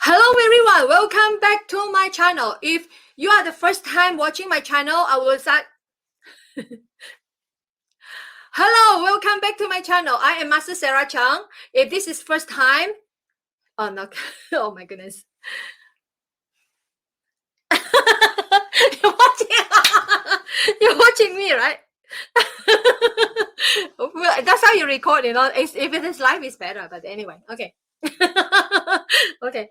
Hello everyone, welcome back to my channel. If you are the first time watching my channel, I will start. Hello, welcome back to my channel. I am Master Sarah Chung. If this is first time, oh no, oh my goodness. You're watching me, right? That's how you record, you know. If it is live, it's better. But anyway, okay. Okay.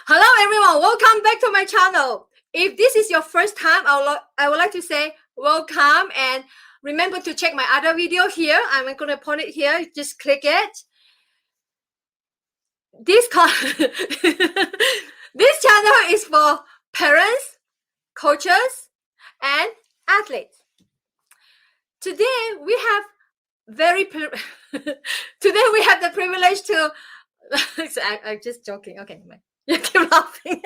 Hello everyone, welcome back to my channel. If this is your first time, I would like to say welcome, and remember to check my other video here. I'm going to put it here. Just click it. This channel is for parents, coaches, and athletes. Today we have today we have the privilege to. I'm just joking. Okay, you keep laughing.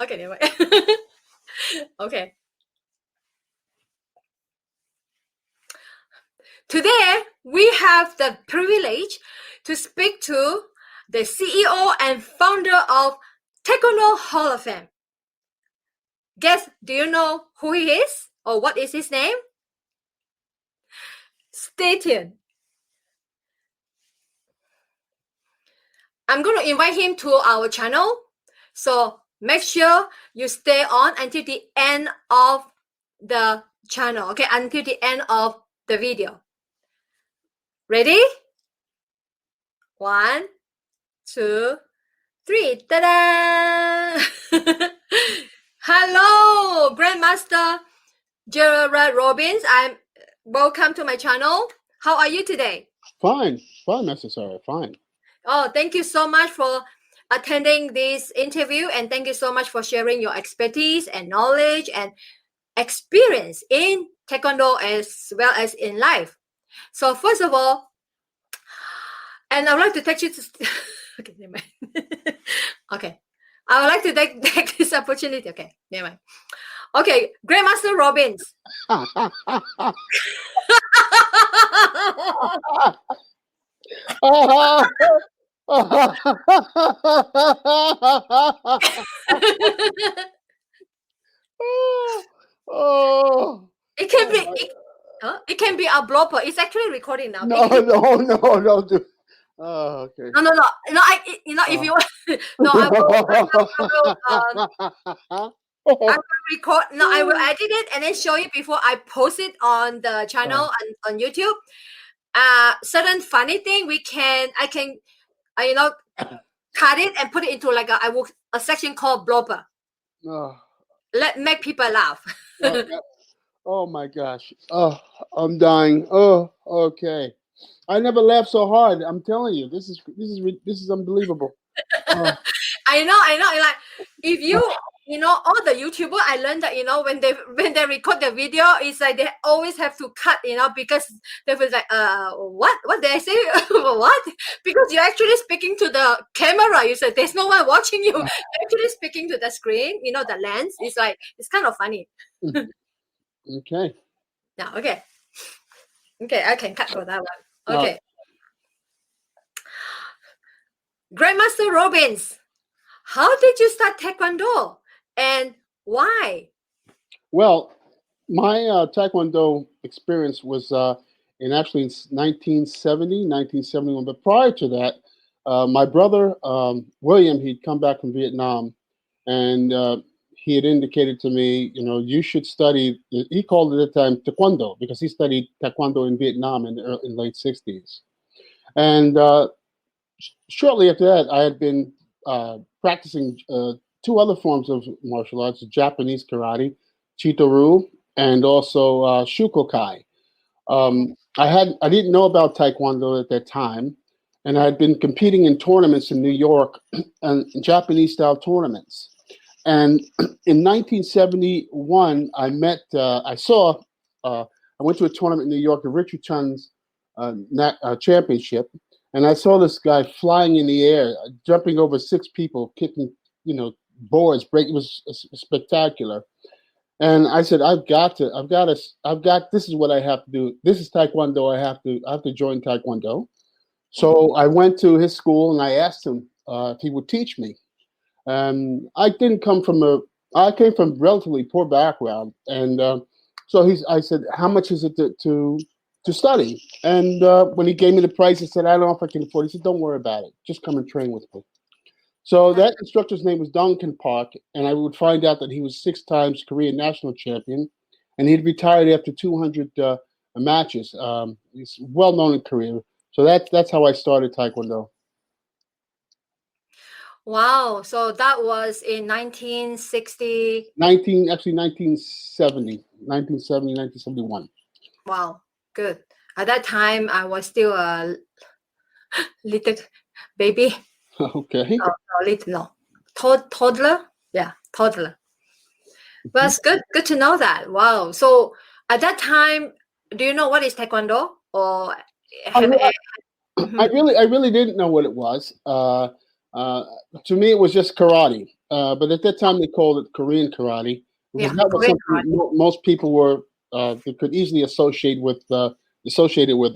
Okay, anyway. Okay. Today, we have the privilege to speak to the CEO and founder of Taekwondo Hall of Fame. Guess, do you know who he is or what is his name? Stay tuned. I'm going to invite him to our channel. So make sure you stay on until the end of the channel. Okay, until the end of the video. Ready? 1, 2, 3. Ta-da! Hello, Grandmaster Gerard Robbins. Welcome to my channel. How are you today? Fine, Master Sarah, fine. Oh, thank you so much for attending this interview, and thank you so much for sharing your expertise and knowledge and experience in Taekwondo as well as in life. So first of all, and I would like to take you to okay, never mind. Okay, I would like to take this opportunity. Okay, never mind. Okay, Grandmaster Robbins. It can be a blooper. It's actually recording now. No, dude. Oh, okay. No. If you no, I will record. No, I will edit it and then show you before I post it on the channel on YouTube. Certain funny thing I can cut it and put it into like a section called blooper. Make people laugh. Oh my gosh. Oh, I'm dying. Oh, okay. I never laughed so hard. I'm telling you, this is unbelievable. Oh. I know. Like if all the YouTubers, I learned that when they record the video, it's like they always have to cut, because they was like, what did I say? What? Because you're actually speaking to the camera. You said there's no one watching you. You're actually speaking to the screen. The lens. It's kind of funny. Okay. Yeah. Okay. I can cut for that one. Okay. Grandmaster Robbins, how did you start Taekwondo and why? Well, my Taekwondo experience was in 1971. But prior to that, my brother, William, he'd come back from Vietnam, and he had indicated to me, you should study, he called it at the time Taekwondo, because he studied Taekwondo in Vietnam in the late 60s. And shortly after that, I had been practicing 2 other forms of martial arts: Japanese karate, Chito-ryu, and also Shukokai. I didn't know about Taekwondo at that time, and I had been competing in tournaments in New York, and Japanese-style tournaments. And in 1971, I went to a tournament in New York, the Richard Chung's championship, and I saw this guy flying in the air, jumping over 6 people, kicking, boards, break. It was spectacular. And I said, this is what I have to do. This is Taekwondo. I have to join Taekwondo. So I went to his school and I asked him, if he would teach me. I didn't come from I came from relatively poor background, and I said, "How much is it to study?" And when he gave me the price, I said, "I don't know if I can afford it." He said, "Don't worry about it. Just come and train with me." So that instructor's name was Duncan Park, and I would find out that he was 6 times Korean national champion, and he'd retired after 200 matches. He's well known in Korea. So that's how I started Taekwondo. Wow. So that was in 1960. 1970, 1971. Wow. Good. At that time, I was still a little baby. Okay. No, little, no. Toddler. Yeah, toddler. Well, it's good to know that. Wow. So at that time, do you know what is Taekwondo? Or I, have re- Mhm. I really didn't know what it was. Uh, to me, it was just karate. But at that time, they called it Korean karate because Yeah, that was Korean something karate. most people were they could easily associated with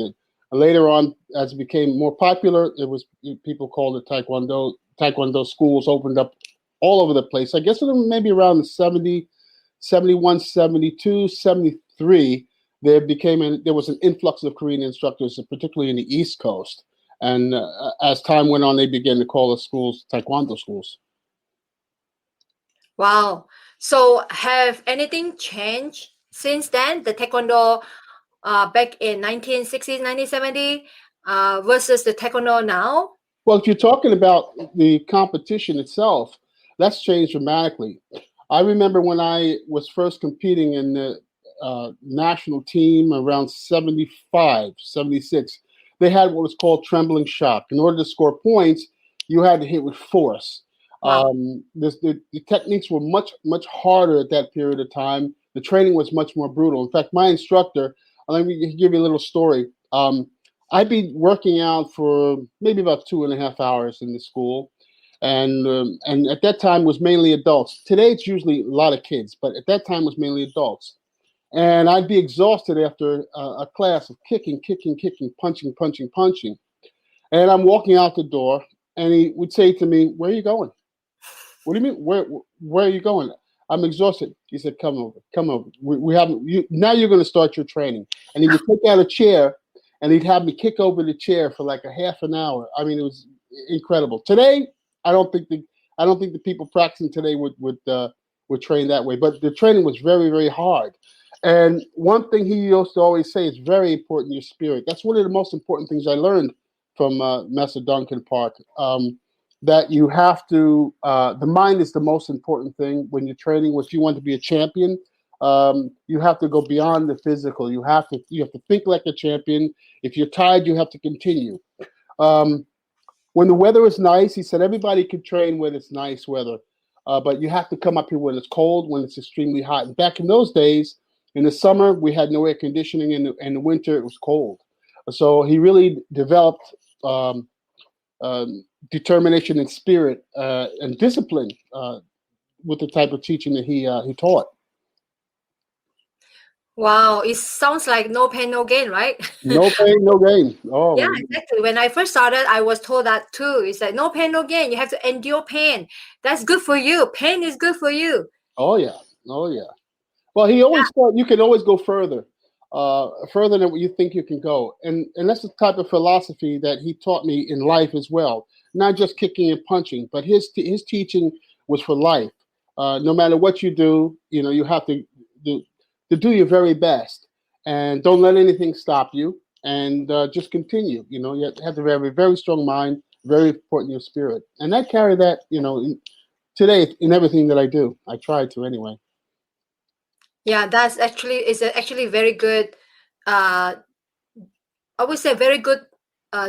it. Later on, as it became more popular, it was people called it Taekwondo. Taekwondo schools opened up all over the place. I guess it was maybe around 70, 71, 72, 73. There was an influx of Korean instructors, particularly in the East Coast. And as time went on, they began to call the schools Taekwondo schools. Wow. So have anything changed since then? The Taekwondo back in 1960s, 1970 versus the Taekwondo now? Well, if you're talking about the competition itself, that's changed dramatically. I remember when I was first competing in the national team around 75, 76, they had what was called trembling shock. In order to score points, you had to hit with force. Wow. The techniques were much harder at that period of time. The training was much more brutal. In fact, my instructor, let me give you a little story. I'd be working out for maybe about 2.5 hours in the school, and at that time was mainly adults. Today it's usually a lot of kids, but at that time was mainly adults. And I'd be exhausted after a class of kicking, punching, punching, punching. And I'm walking out the door, and he would say to me, "Where are you going?" "What do you mean? Where are you going?" "I'm exhausted." He said, "Come over, come over. We have now. You're going to start your training." And he would take out a chair, and he'd have me kick over the chair for like a half an hour. I mean, it was incredible. Today, I don't think the people practicing today would train that way. But the training was very, very hard. And one thing he used to always say is very important: your spirit. That's one of the most important things I learned from Master Duncan Park. That you have to the mind is the most important thing when you're training. If you want to be a champion, you have to go beyond the physical. You have to think like a champion. If you're tired, you have to continue. um, when the weather is nice, he said everybody can train when it's nice weather, but you have to come up here when it's cold, when it's extremely hot. And back in those days, in the summer we had no air conditioning, and in the winter it was cold. So he really developed um, determination and spirit and discipline with the type of teaching that he taught. Wow. It sounds like no pain, no gain, right? No pain, no gain. Oh Yeah, my goodness. exactly. When I first started, I was told that too. It's like no pain, no gain. You have to endure pain. That's good for you. Pain is good for you. Oh yeah. Oh yeah. Well, he always thought you can always go further than what you think you can go, and that's the type of philosophy that he taught me in life as well. Not just kicking and punching, but his teaching was for life. No matter what you do, you have do, to do your very best, and don't let anything stop you, and just continue. You have to have a very strong mind, very important your spirit, and I carry that. Today in everything that I do, I try to anyway. Yeah, that's actually very good. Uh, I would say very good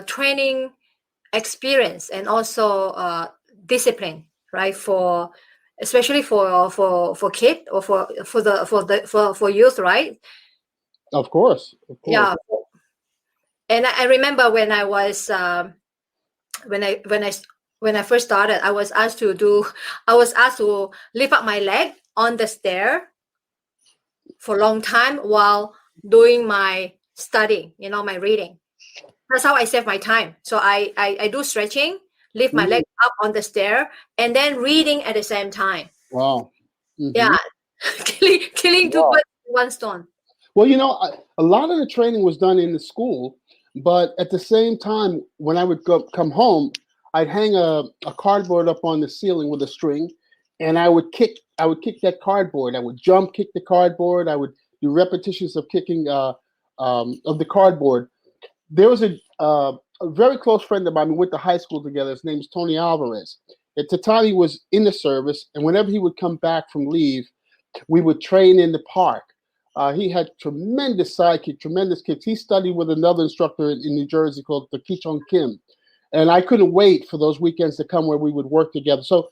training experience and also discipline, right? For especially for kid or for youth, right? Of course, of course. Yeah. And I remember when I was when I when I when I first started, I was asked to lift up my leg on the stair for a long time while doing my studying, my reading. That's how I save my time. So I do stretching, lift my leg up on the stair, and then reading at the same time. Wow. Yeah, killing two Wow. birds with one stone. Well, a lot of the training was done in the school, but at the same time, when I would come home, I'd hang a cardboard up on the ceiling with a string, and I would kick that cardboard. I would jump, kick the cardboard. I would do repetitions of kicking of the cardboard. There was a very close friend of mine. We went to high school together. His name is Tony Alvarez. At the time, he was in the service, and whenever he would come back from leave, we would train in the park. He had tremendous sidekick, tremendous kicks. He studied with another instructor in New Jersey called the Chung Kim, and I couldn't wait for those weekends to come where we would work together. So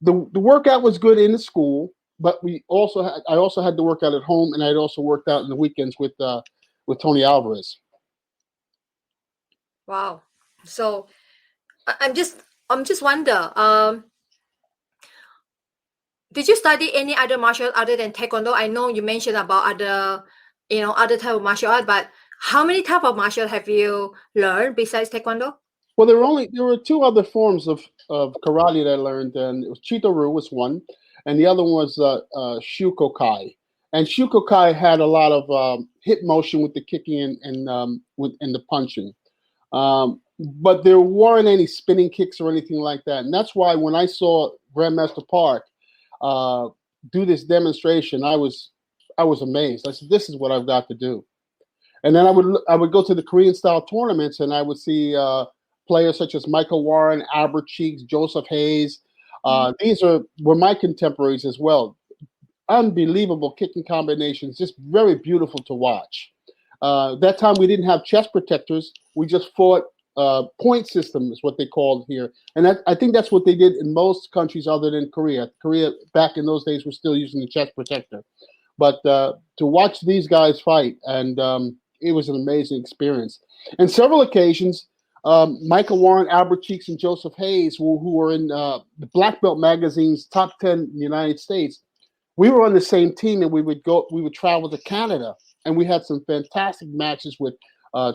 the workout was good in the school, but I also had to work out at home, and I'd also worked out in the weekends with Tony Alvarez. Wow. So I'm just wonder. Did you study any other martial other than Taekwondo? I know you mentioned about other type of martial art, but how many type of martial have you learned besides Taekwondo? Well, there were two other forms of karate that I learned, and it was Chito-ryu was one, and the other one was Shukokai. And Shukokai had a lot of hip motion with the kicking and the punching, but there weren't any spinning kicks or anything like that. And that's why when I saw Grandmaster Park do this demonstration, I was amazed. I said, "This is what I've got to do." And then I would go to the Korean style tournaments, and I would see players such as Michael Warren, Albert Cheeks, Joseph Hayes. These were my contemporaries as well. Unbelievable kicking combinations, just very beautiful to watch. That time we didn't have chest protectors. We just fought point system is what they called here. And I think that's what they did in most countries other than Korea. Korea back in those days was still using the chest protector. But to watch these guys fight, and it was an amazing experience. And several occasions, Michael Warren, Albert Cheeks, and Joseph Hayes, who were in the Black Belt magazine's top 10 in the United States, we were on the same team, and we would travel to Canada, and we had some fantastic matches with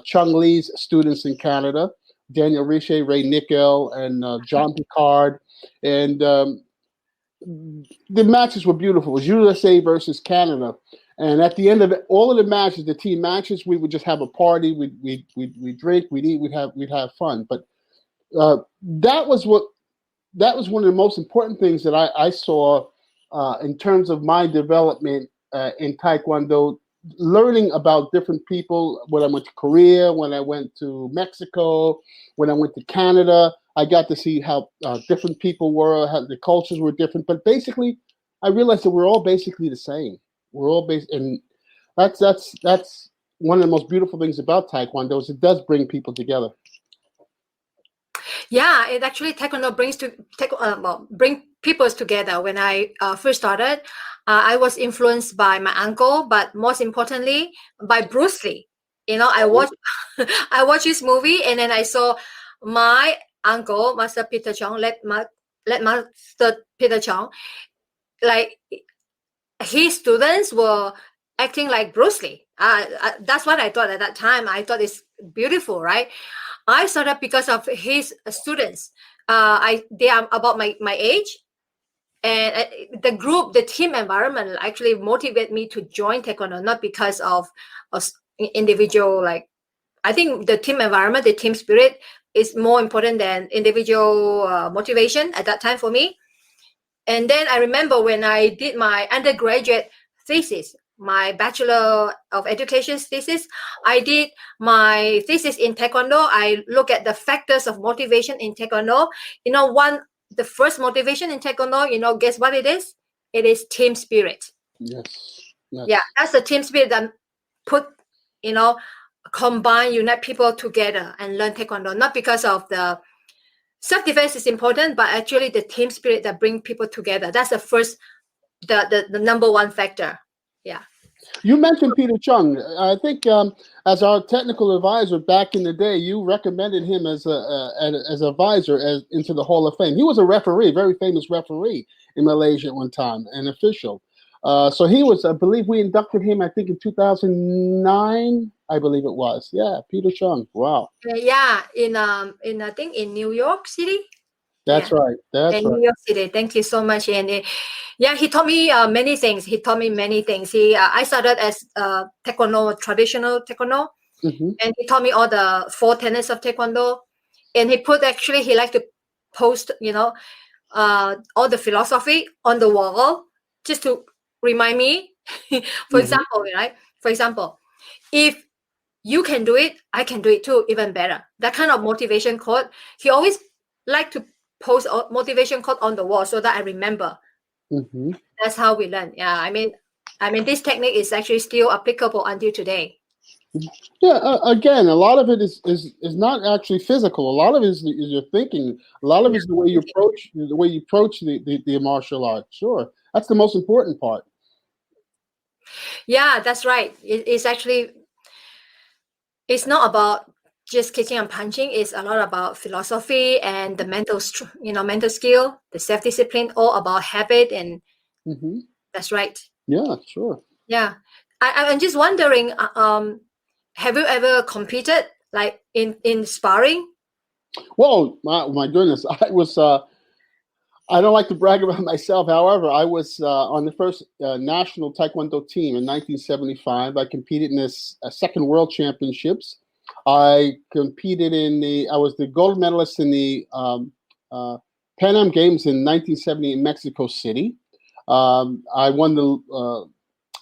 Chung Lee's students in Canada, Daniel Richer, Ray Nickel, and John Picard, and the matches were beautiful. It was USA versus Canada, and at the end of all of the matches, the team matches, we would just have a party. We'd drink, we'd eat, we'd have fun. But that was one of the most important things that I saw in terms of my development in Taekwondo. Learning about different people when I went to Korea, when I went to Mexico, when I went to Canada, I got to see how different people were, how the cultures were different. But basically, I realized that we're all basically the same. We're all and that's one of the most beautiful things about Taekwondo is it does bring people together. Yeah, it actually Taekwondo bring people together. When I first started, I was influenced by my uncle, but most importantly by Bruce Lee. I watched this movie, and then I saw my uncle, Master Peter Chung, let Master Peter Chung, like his students were acting like Bruce Lee. That's what I thought at that time. I thought it's beautiful, right? I started because of his students. They are about my age, and the team environment actually motivated me to join Taekwondo, not because of individual. Like, I think the team environment, the team spirit is more important than individual motivation at that time for me. And then I remember when I did my undergraduate thesis, my Bachelor of Education thesis, I did my thesis in Taekwondo. I look at the factors of motivation in Taekwondo. The first motivation in Taekwondo, guess what it is? It is team spirit. Yes. Yeah, that's the team spirit that combine, unite people together and learn Taekwondo. Not because of the self-defense is important, but actually the team spirit that bring people together. That's the first, the number one factor. Yeah. You mentioned Peter Chung. I think as our technical advisor back in the day, you recommended him as an advisor into the Hall of Fame. He was a referee, very famous referee in Malaysia at one time, an official. So he was, I believe we inducted him, I think in 2009, I believe it was. Yeah, Peter Chung. Wow. Yeah, in I think in New York City. That's Yeah, right. That's in right. New York City. Thank you so much. And yeah, he taught me many things. He taught me many things. I started as taekwondo, traditional taekwondo, Hmm. and he taught me all the four tenets of taekwondo. And he liked to post, all the philosophy on the wall just to remind me. For Hmm. example, right? For example, if you can do it, I can do it too, even better. That kind of motivation quote. He always liked to post a motivation quote on the wall so that I remember. Hmm. That's how we learn. Yeah, I mean, this technique is actually still applicable until today. Yeah. Again, a lot of it is not actually physical. A lot of it is your thinking. A lot of it Yeah, is the way you approach the martial art. Sure, that's the most important part. yeah, that's right. It's actually it's not about just kicking and punching. It's a lot about philosophy and the mental skill, the self discipline, all about habit, and Hmm. that's right. Yeah, sure. Yeah, I'm just wondering. Have you ever competed like in sparring? Whoa, my goodness! I don't like to brag about myself. However, I was on the first national Taekwondo team in 1975. I competed in this second World Championships. I competed I was the gold medalist in the uh, Pan Am Games in 1970 in Mexico City. I won the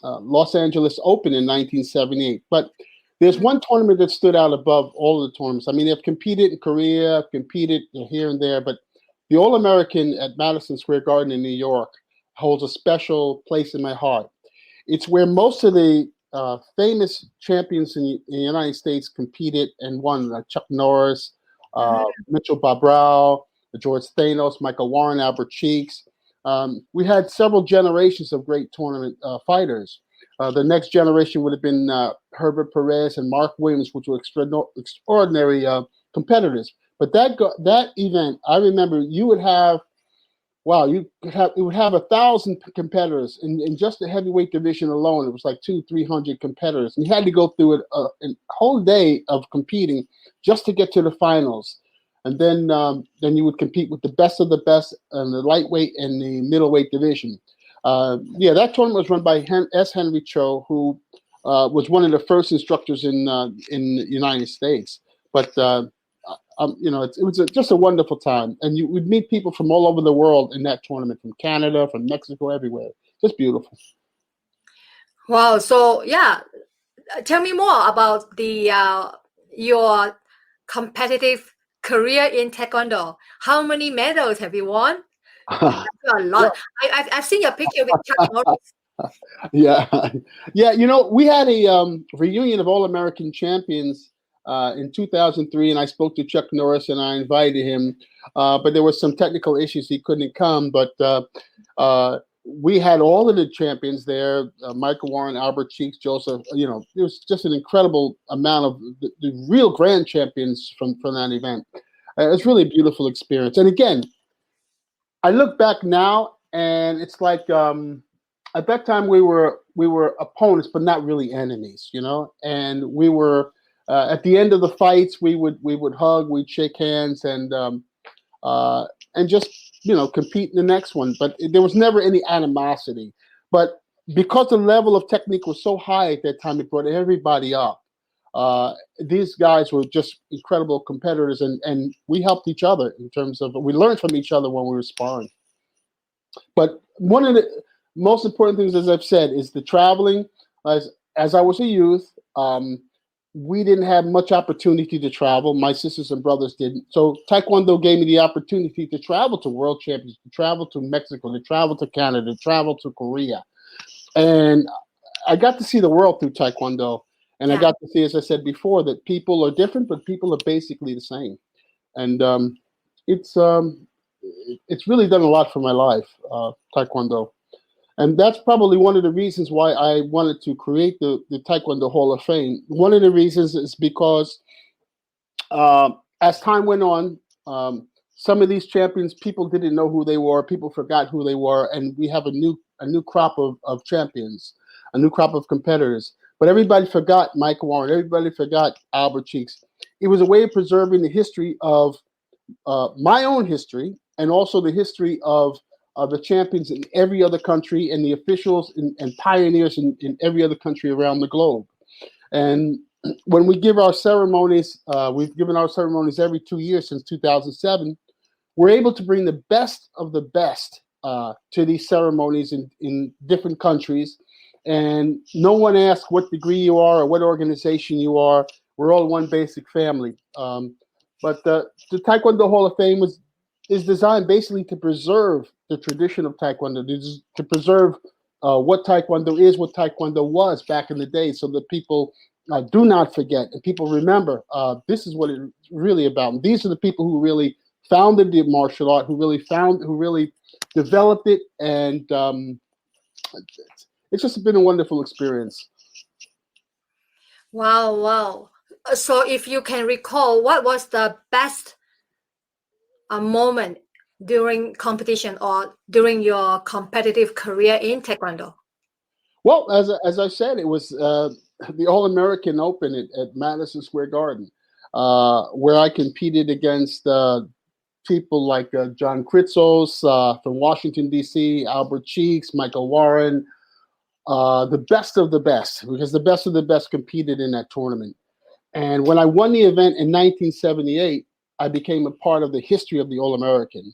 Los Angeles Open in 1978. But there's one tournament that stood out above all of the tournaments. I mean, I've competed in Korea, I've competed here and there, but the All American at Madison Square Garden in New York holds a special place in my heart. It's where most of the famous champions in the United States competed and won, like Chuck Norris, Mhm. Mitchell Babrow, George Thanos, Michael Warren, Albert Cheeks. We had several generations of great tournament fighters. The next generation would have been Herbert Perez and Mark Williams, which were extraordinary competitors. But that event, I remember you would have wow, it would have 1,000 competitors in just the heavyweight division alone. It was like 300 competitors, and you had to go through a whole day of competing just to get to the finals. And then you would compete with the best of the best in the lightweight and the middleweight division. Yeah, that tournament was run by S. Henry Cho, who was one of the first instructors in the United States. But it was just a wonderful time, and you would meet people from all over the world in that tournament, from Canada, from Mexico, everywhere. Just beautiful. Wow. So yeah, tell me more about the your competitive career in Taekwondo. How many medals have you won? A lot. Well, I've seen your picture with Chuck Norris. yeah, yeah. We had a reunion of All American champions in 2003, and I spoke to Chuck Norris and I invited him, but there were some technical issues; he couldn't come. But we had all of the champions there: Michael Warren, Albert Cheeks, Joseph. It was just an incredible amount of the real grand champions from that event. It's really a beautiful experience. And again, I look back now, and it's like at that time we were opponents, but not really enemies, And we were at the end of the fights, we would hug, we'd shake hands, uh, and just compete in the next one. But there was never any animosity. But because the level of technique was so high at that time, it brought everybody up. These guys were just incredible competitors, and we helped each other in terms of we learned from each other when we were sparring. But one of the most important things, as I've said, is the traveling. As I was a youth, we didn't have much opportunity to travel. My sisters and brothers didn't. So Taekwondo gave me the opportunity to travel to world champions, to travel to Mexico, to travel to Canada, to travel to Korea. And I got to see the world through Taekwondo. And I Yeah. got to see, as I said before, that people are different, but people are basically the same. And it's it's really done a lot for my life, Taekwondo. And that's probably one of the reasons why I wanted to create the Taekwondo Hall of Fame. One of the reasons is because as time went on, some of these champions, people didn't know who they were. People forgot who they were, and we have a new crop of champions, a new crop of competitors. But everybody forgot Mike Warren. Everybody forgot Albert Cheeks. It was a way of preserving the history of my own history and also the history of the champions in every other country and the officials and pioneers in every other country around the globe. And when we give our ceremonies, we've given our ceremonies every 2 years since 2007. We're able to bring the best of the best to these ceremonies in different countries. And no one asks what degree you are or what organization you are. We're all one basic family. But the Taekwondo Hall of Fame is designed basically to preserve the tradition of Taekwondo, to preserve what Taekwondo is, what Taekwondo was back in the day, so that people do not forget and people remember this is what it's really about. And these are the people who really founded the martial art, who really developed it, and it's just been a wonderful experience. Wow. So if you can recall, what was the best moment during competition or during your competitive career in Taekwondo? Well, as I said, it was the All-American Open at Madison Square Garden, where I competed against people like John Kritzos from Washington, D.C., Albert Cheeks, Michael Warren, the best of the best, because the best of the best competed in that tournament. And when I won the event in 1978, I became a part of the history of the All-American.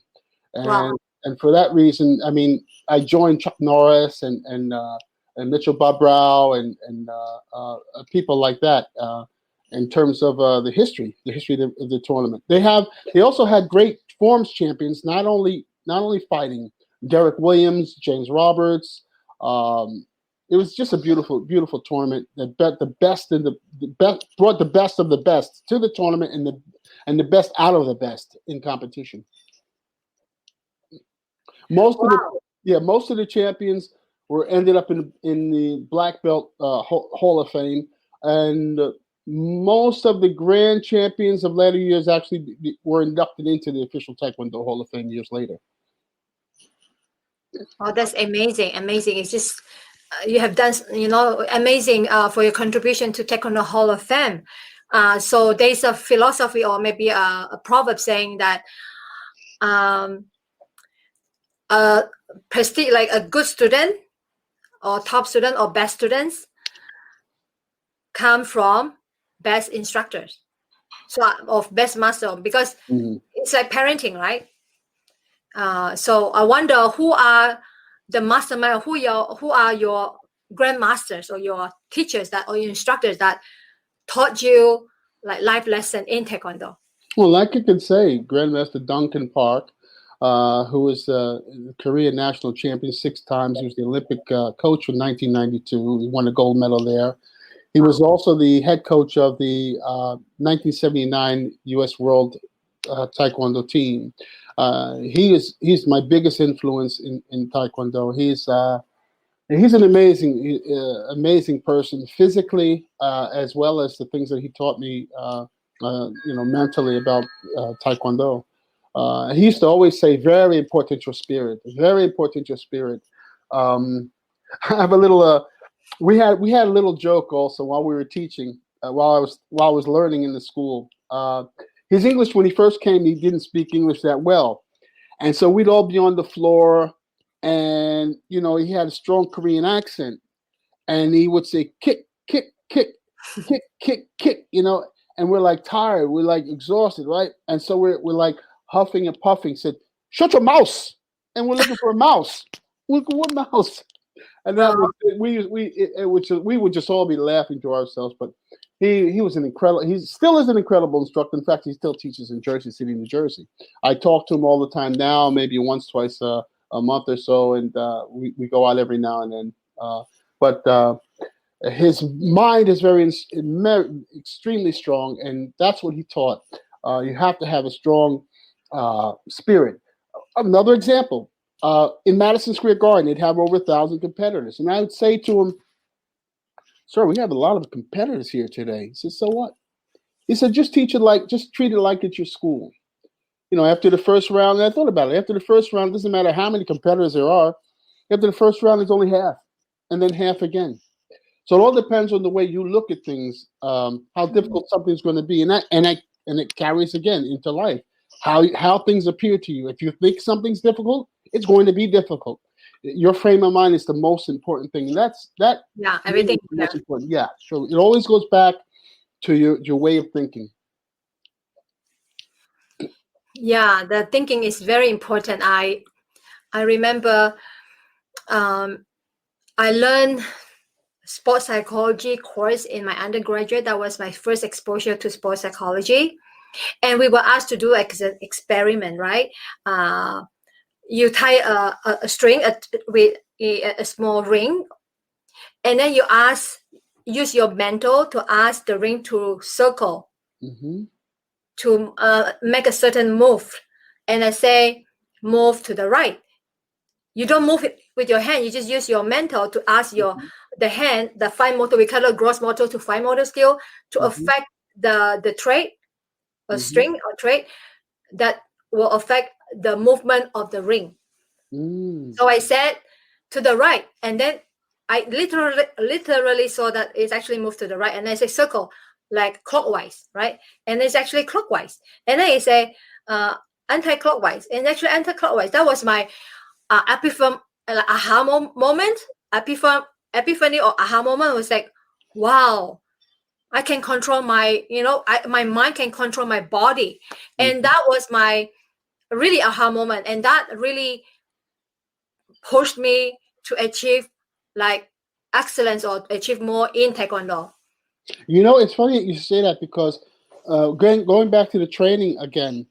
And for that reason, I mean, I joined Chuck Norris and Mitchell Bobrow and people like that in terms of the history of the tournament. They also had great forms champions, not only fighting. Derek Williams, James Roberts. It was just a beautiful tournament. The best brought the best of the best to the tournament, and the best out of the best in competition. Most of the champions ended up in the Black Belt Hall of Fame, and most of the grand champions of later years actually were inducted into the official Taekwondo Hall of Fame years later. Oh, that's amazing! It's just you have done, amazing for your contribution to Taekwondo Hall of Fame. So there's a philosophy or maybe a proverb saying that prestige, like a good student or top student or best students, come from best instructors, so of best master, because it's like parenting, right? So I wonder who are the mastermind, who are your grandmasters or your teachers or your instructors that taught you like life lesson in Taekwondo. Well, like you could say, Grandmaster Duncan Park, who was the Korean national champion 6 times. He was the Olympic coach from 1992. He won a gold medal there. He was also the head coach of the 1979 U.S. World Taekwondo team. He's my biggest influence in Taekwondo. He's an amazing person physically, as well as the things that he taught me, mentally about Taekwondo. He used to always say, "Very important your spirit. Very important your spirit." I have a little. We had a little joke also while we were teaching, while I was learning in the school. His English, when he first came, he didn't speak English that well, and so we'd all be on the floor, and he had a strong Korean accent, and he would say kick, kick, kick, kick, kick, kick, and we're like tired, we're like exhausted, right? And so we're like huffing and puffing. Said, "Shut your mouse!" And we're looking for a mouse. Look, what mouse? And that we would just all be laughing to ourselves. But he was he still is an incredible instructor. In fact, he still teaches in Jersey City, New Jersey. I talk to him all the time now, maybe once, twice a month or so, and we go out every now and then. But his mind is extremely strong, and that's what he taught. You have to have a strong spirit. Another example. In Madison Square Garden, they'd have over 1,000 competitors. And I would say to him, "Sir, we have a lot of competitors here today." He said, "So what?" He said, just treat it like it's your school. After the first round, and I thought about it. After the first round, it doesn't matter how many competitors there are. After the first round, there's only half, and then half again. So it all depends on the way you look at things, how difficult something's going to be. And it carries again into life. how things appear to you. If you think something's difficult, it's going to be difficult. Your frame of mind is the most important thing. And that Yeah, really everything. is the most important. Yeah. So it always goes back to your way of thinking. Yeah, the thinking is very important. I remember I learned sports psychology course in my undergraduate. That was my first exposure to sports psychology. And we were asked to do an experiment, right? You tie a string with a small ring, and then you use your mental to ask the ring to circle, to make a certain move. And I say, move to the right. You don't move it with your hand. You just use your mental to ask the hand, the fine motor, we call it gross motor to fine motor skill, to affect the trait, a string or trait that will affect the movement of the ring. So I said to the right, and then I literally saw that it's actually moved to the right, and then I say circle like clockwise, right? And it's actually clockwise. And then I say anti-clockwise, and actually anti-clockwise. That was my aha moment, epiphany or aha moment was like, wow, I can control my, my mind can control my body. And that was my really aha moment. And that really pushed me to achieve like excellence or achieve more in Taekwondo. It's funny that you say that because going back to the training again,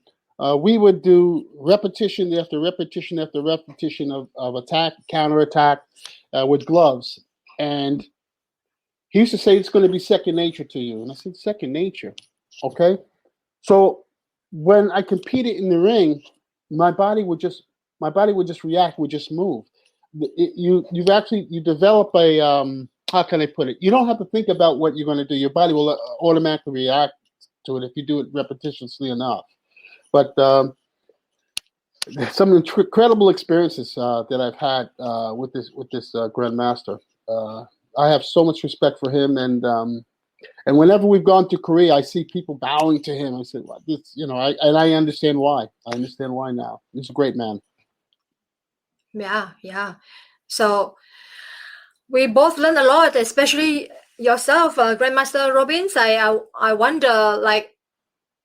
we would do repetition after repetition after repetition of attack, counterattack with gloves. And he used to say it's going to be second nature to you. And I said, second nature. Okay. So when I competed in the ring, my body would just react, would just move. You develop a how can I put it? You don't have to think about what you're going to do. Your body will automatically react to it if you do it repetitiously enough. But some incredible experiences that I've had with this grandmaster. I have so much respect for him, and whenever we've gone to Korea, I see people bowing to him. I said, well, this, I understand why. I understand why now. He's a great man. Yeah. So we both learned a lot, especially yourself, Grandmaster Robbins. I wonder, like,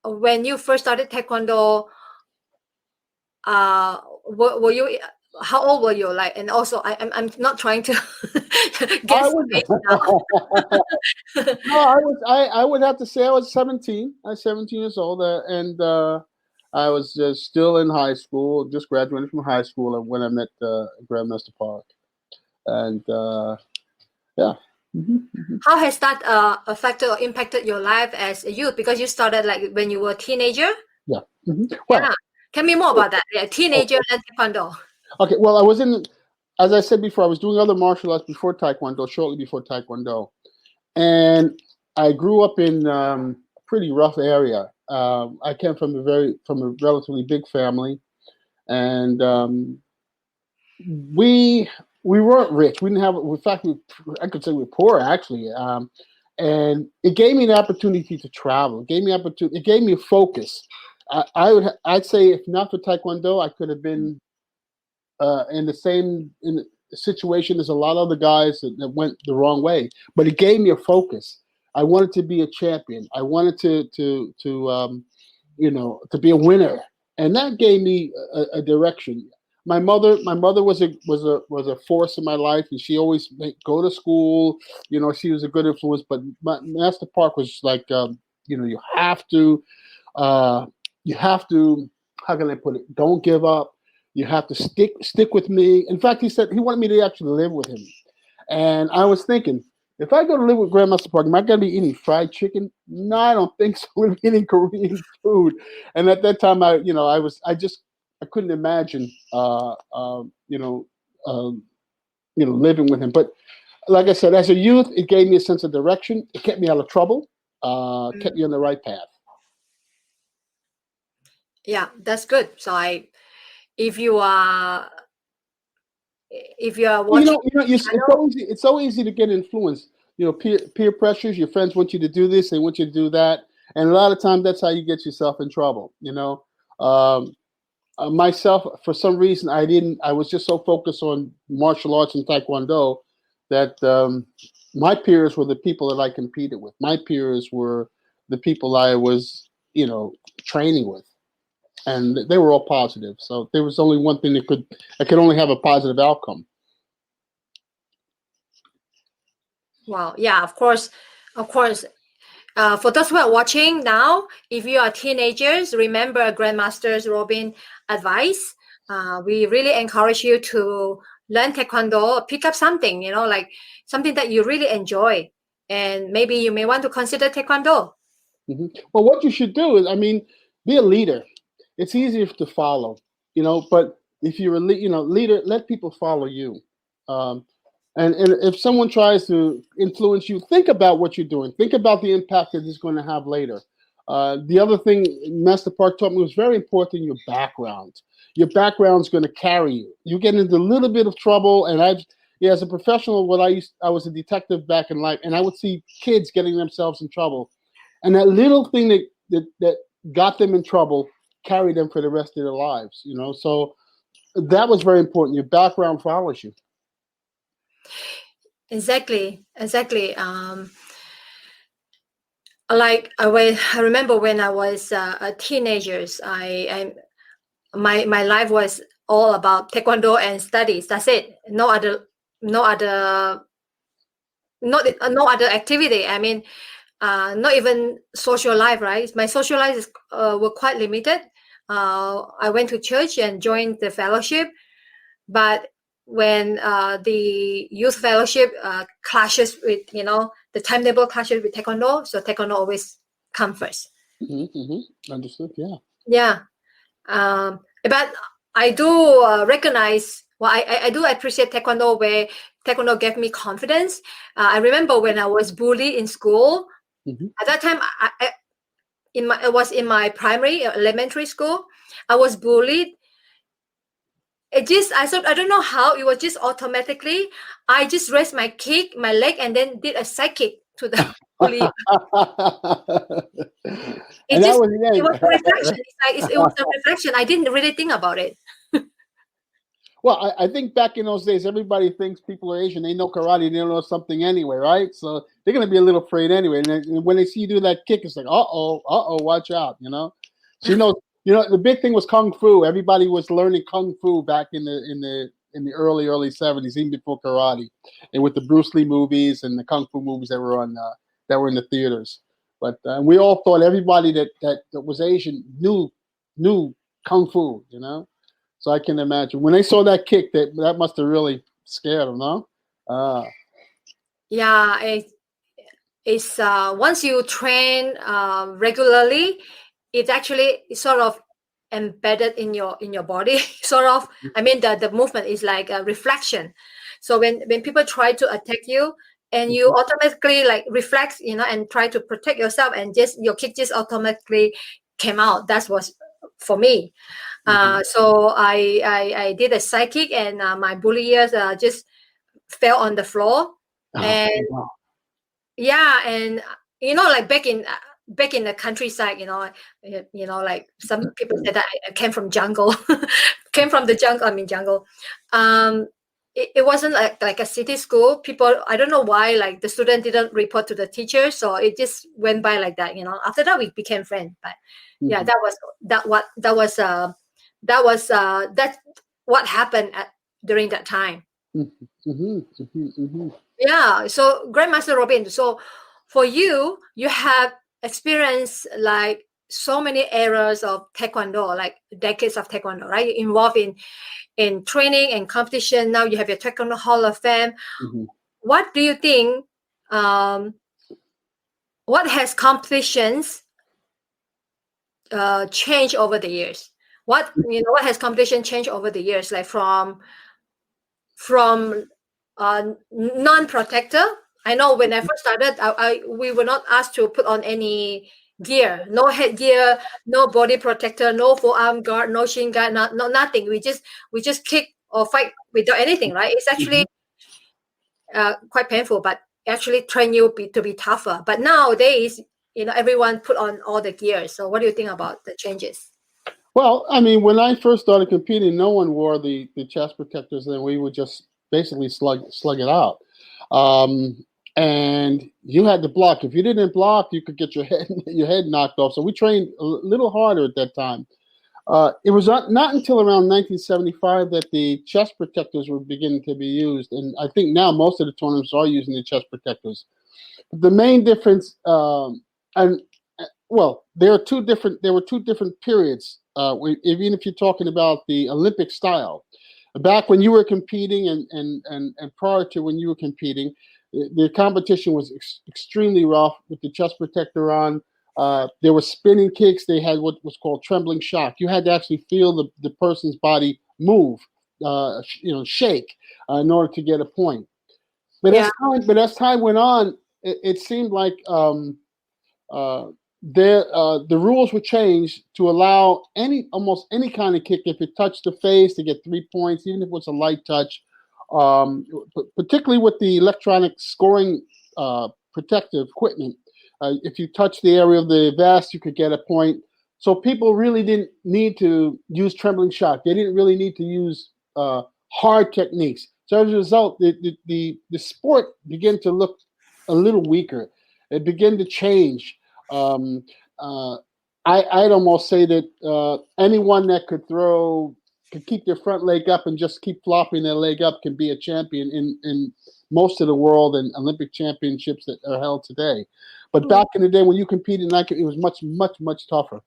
when you first started Taekwondo, were you? How old were you? Like, and also, I'm not trying to guess. No, I would have to say I was 17. I was 17 years old, and I was still in high school, just graduated from high school when I met Grandmaster Park, and yeah. How has that affected or impacted your life as a youth? Because you started like when you were a teenager. Yeah. Well, yeah. Tell me more about that. Yeah, teenager and Taekwondo. Okay. Well, I was as I said before, I was doing other martial arts before Taekwondo, shortly before Taekwondo, and I grew up in a pretty rough area. I came from a relatively big family, and we weren't rich. We didn't have. In fact, I could say we're poor actually. And it gave me an opportunity to travel. It gave me It gave me a focus. I'd say if not for Taekwondo, I could have been in the situation as a lot of other guys that went the wrong way. But it gave me a focus. I wanted to be a champion. I wanted to be a winner, and that gave me a direction. My mother was a force in my life, and she always go to school. She was a good influence. But Master Park was like, you have to, how can I put it? Don't give up. You have to stick with me. In fact, he said he wanted me to actually live with him, and I was thinking, if I go to live with Grandmaster Park, am I going to be eating fried chicken? No, I don't think so. We're eating Korean food, and at that time, I couldn't imagine, living with him. But like I said, as a youth, it gave me a sense of direction. It kept me out of trouble. Kept me on the right path. Yeah, that's good. So if you are watching, it's so easy to get influenced. Peer pressures. Your friends want you to do this, they want you to do that, and a lot of times that's how you get yourself in trouble. Um, Myself, for some reason, I was just so focused on martial arts and Taekwondo that my peers were the people that I competed with. My peers were the people I was, training with, and they were all positive. So there was only one thing that could only have a positive outcome. Wow. Yeah, of course. Of course. For those who are watching now, if you are teenagers, remember Grandmaster Robin advice. We really encourage you to learn Taekwondo, pick up something, like something that you really enjoy. And maybe you may want to consider Taekwondo. Mm-hmm. Well, what you should do is, be a leader. It's easier to follow, but if you're a leader, let people follow you. Um, and if someone tries to influence you, think about what you're doing. Think about the impact that it's going to have later. The other thing Master Park taught me was very important, your background. Your background's going to carry you. You get into a little bit of trouble, and as a professional, I was a detective back in life, and I would see kids getting themselves in trouble. And that little thing that got them in trouble carried them for the rest of their lives, So that was very important. Your background follows you. Exactly. Like I remember when I was a teenager, my life was all about Taekwondo and studies. That's it. No other no other activity. Not even social life, right? My social life were quite limited. I went to church and joined the fellowship, but when the youth fellowship clashes with, the timetable clashes with Taekwondo, so Taekwondo always come first. Mm-hmm. Understood. Yeah. Yeah. But I do recognize. Well, I do appreciate Taekwondo, where Taekwondo gave me confidence. I remember when I was bullied in school. Mm-hmm. At that time, it was in my primary elementary school. I was bullied. I don't know how it was just automatically. I just raised my leg, and then did a side kick to the bully. It was a reflection. It was a reflection. I didn't really think about it. Well, I think back in those days, everybody thinks people are Asian. They know karate. They don't know something anyway, right? So they're going to be a little afraid anyway. And when they see you do that kick, it's like, watch out, So the big thing was kung fu. Everybody was learning kung fu back in the early 70s, even before karate, and with the Bruce Lee movies and the kung fu movies that were in the theaters. But we all thought everybody that was Asian knew kung fu, So I can imagine when they saw that kick, that must have really scared them, no? Yeah, it's once you train regularly, it's actually sort of embedded in your body. Sort of. The movement is like a reflection. So when people try to attack you, and you automatically like reflex, and try to protect yourself, and just your kick just automatically came out. That was for me. So I did a side kick, and my bulliers just fell on the floor. And wow. yeah, and like back in the countryside, like some people said that I came from jungle, came from the jungle. Jungle. It wasn't like a city school. People, I don't know why, like the student didn't report to the teacher, so it just went by like that. After that we became friends. But yeah, that's what happened during that time. Yeah. So Grandmaster Robin, so for you have experienced like so many eras of Taekwondo, like decades of Taekwondo, right? You're involved in training and competition. Now you have your Taekwondo Hall of Fame. What do you think? What has competitions changed over the years? What has competition changed over the years? Like from non-protector. I know when I first started, we were not asked to put on any gear, no headgear, no body protector, no forearm guard, no shin guard, nothing. We just kick or fight without anything, right? It's actually quite painful, but actually train you to be tougher. But nowadays, everyone put on all the gear. So what do you think about the changes? Well, I mean, when I first started competing, no one wore the chest protectors, and we would just basically slug it out. Um, and you had to block. If you didn't block, you could get your head your head knocked off. So we trained a little harder at that time. It was not until around 1975 that the chest protectors were beginning to be used, and I think now most of the tournaments are using the chest protectors. The main difference, and well, there were two different periods. Even if you're talking about the Olympic style, back when you were competing and prior to when you were competing, the competition was extremely rough with the chest protector on. There were spinning kicks. They had what was called trembling shock. You had to actually feel the person's body move, shake, in order to get a point. Yeah. But as time went on, it seemed like uh, the rules were changed to allow almost any kind of kick if it touched the face to get 3 points, even if it was a light touch. Particularly with the electronic scoring protective equipment, if you touch the area of the vest, you could get a point. So people really didn't need to use trembling shock. They didn't really need to use hard techniques. So as a result, the sport began to look a little weaker. It began to change. Um, uh, I'd almost say that anyone that could keep their front leg up and just keep flopping their leg up can be a champion in most of the world and Olympic championships that are held today. But back in the day when you competed, it was much tougher.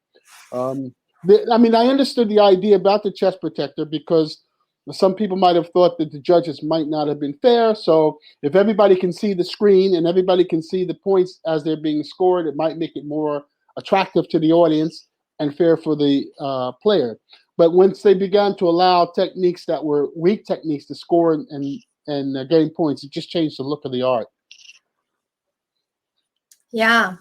I mean, I understood the idea about the chest protector because some people might have thought that the judges might not have been fair. So if everybody can see the screen and everybody can see the points as they're being scored, it might make it more attractive to the audience and fair for the player. But once they began to allow techniques that were weak techniques to score and gain points, it just changed the look of the art. Yeah.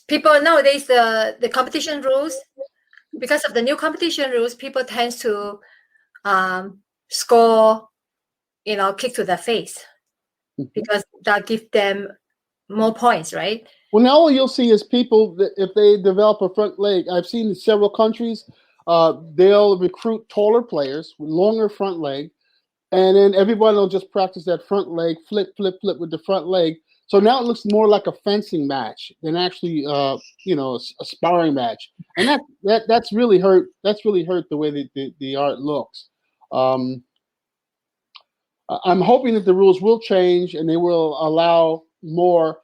People nowadays, the competition rules, because of the new competition rules, people tend to score, kick to the face because that gives them more points, right? Well, now all you'll see is people that if they develop a front leg. I've seen in several countries, they'll recruit taller players with longer front leg, and then everybody will just practice that front leg, flip with the front leg. So now it looks more like a fencing match than actually, a sparring match, and that's really hurt. That's really hurt the way the art looks. Um, I'm hoping that the rules will change and they will allow more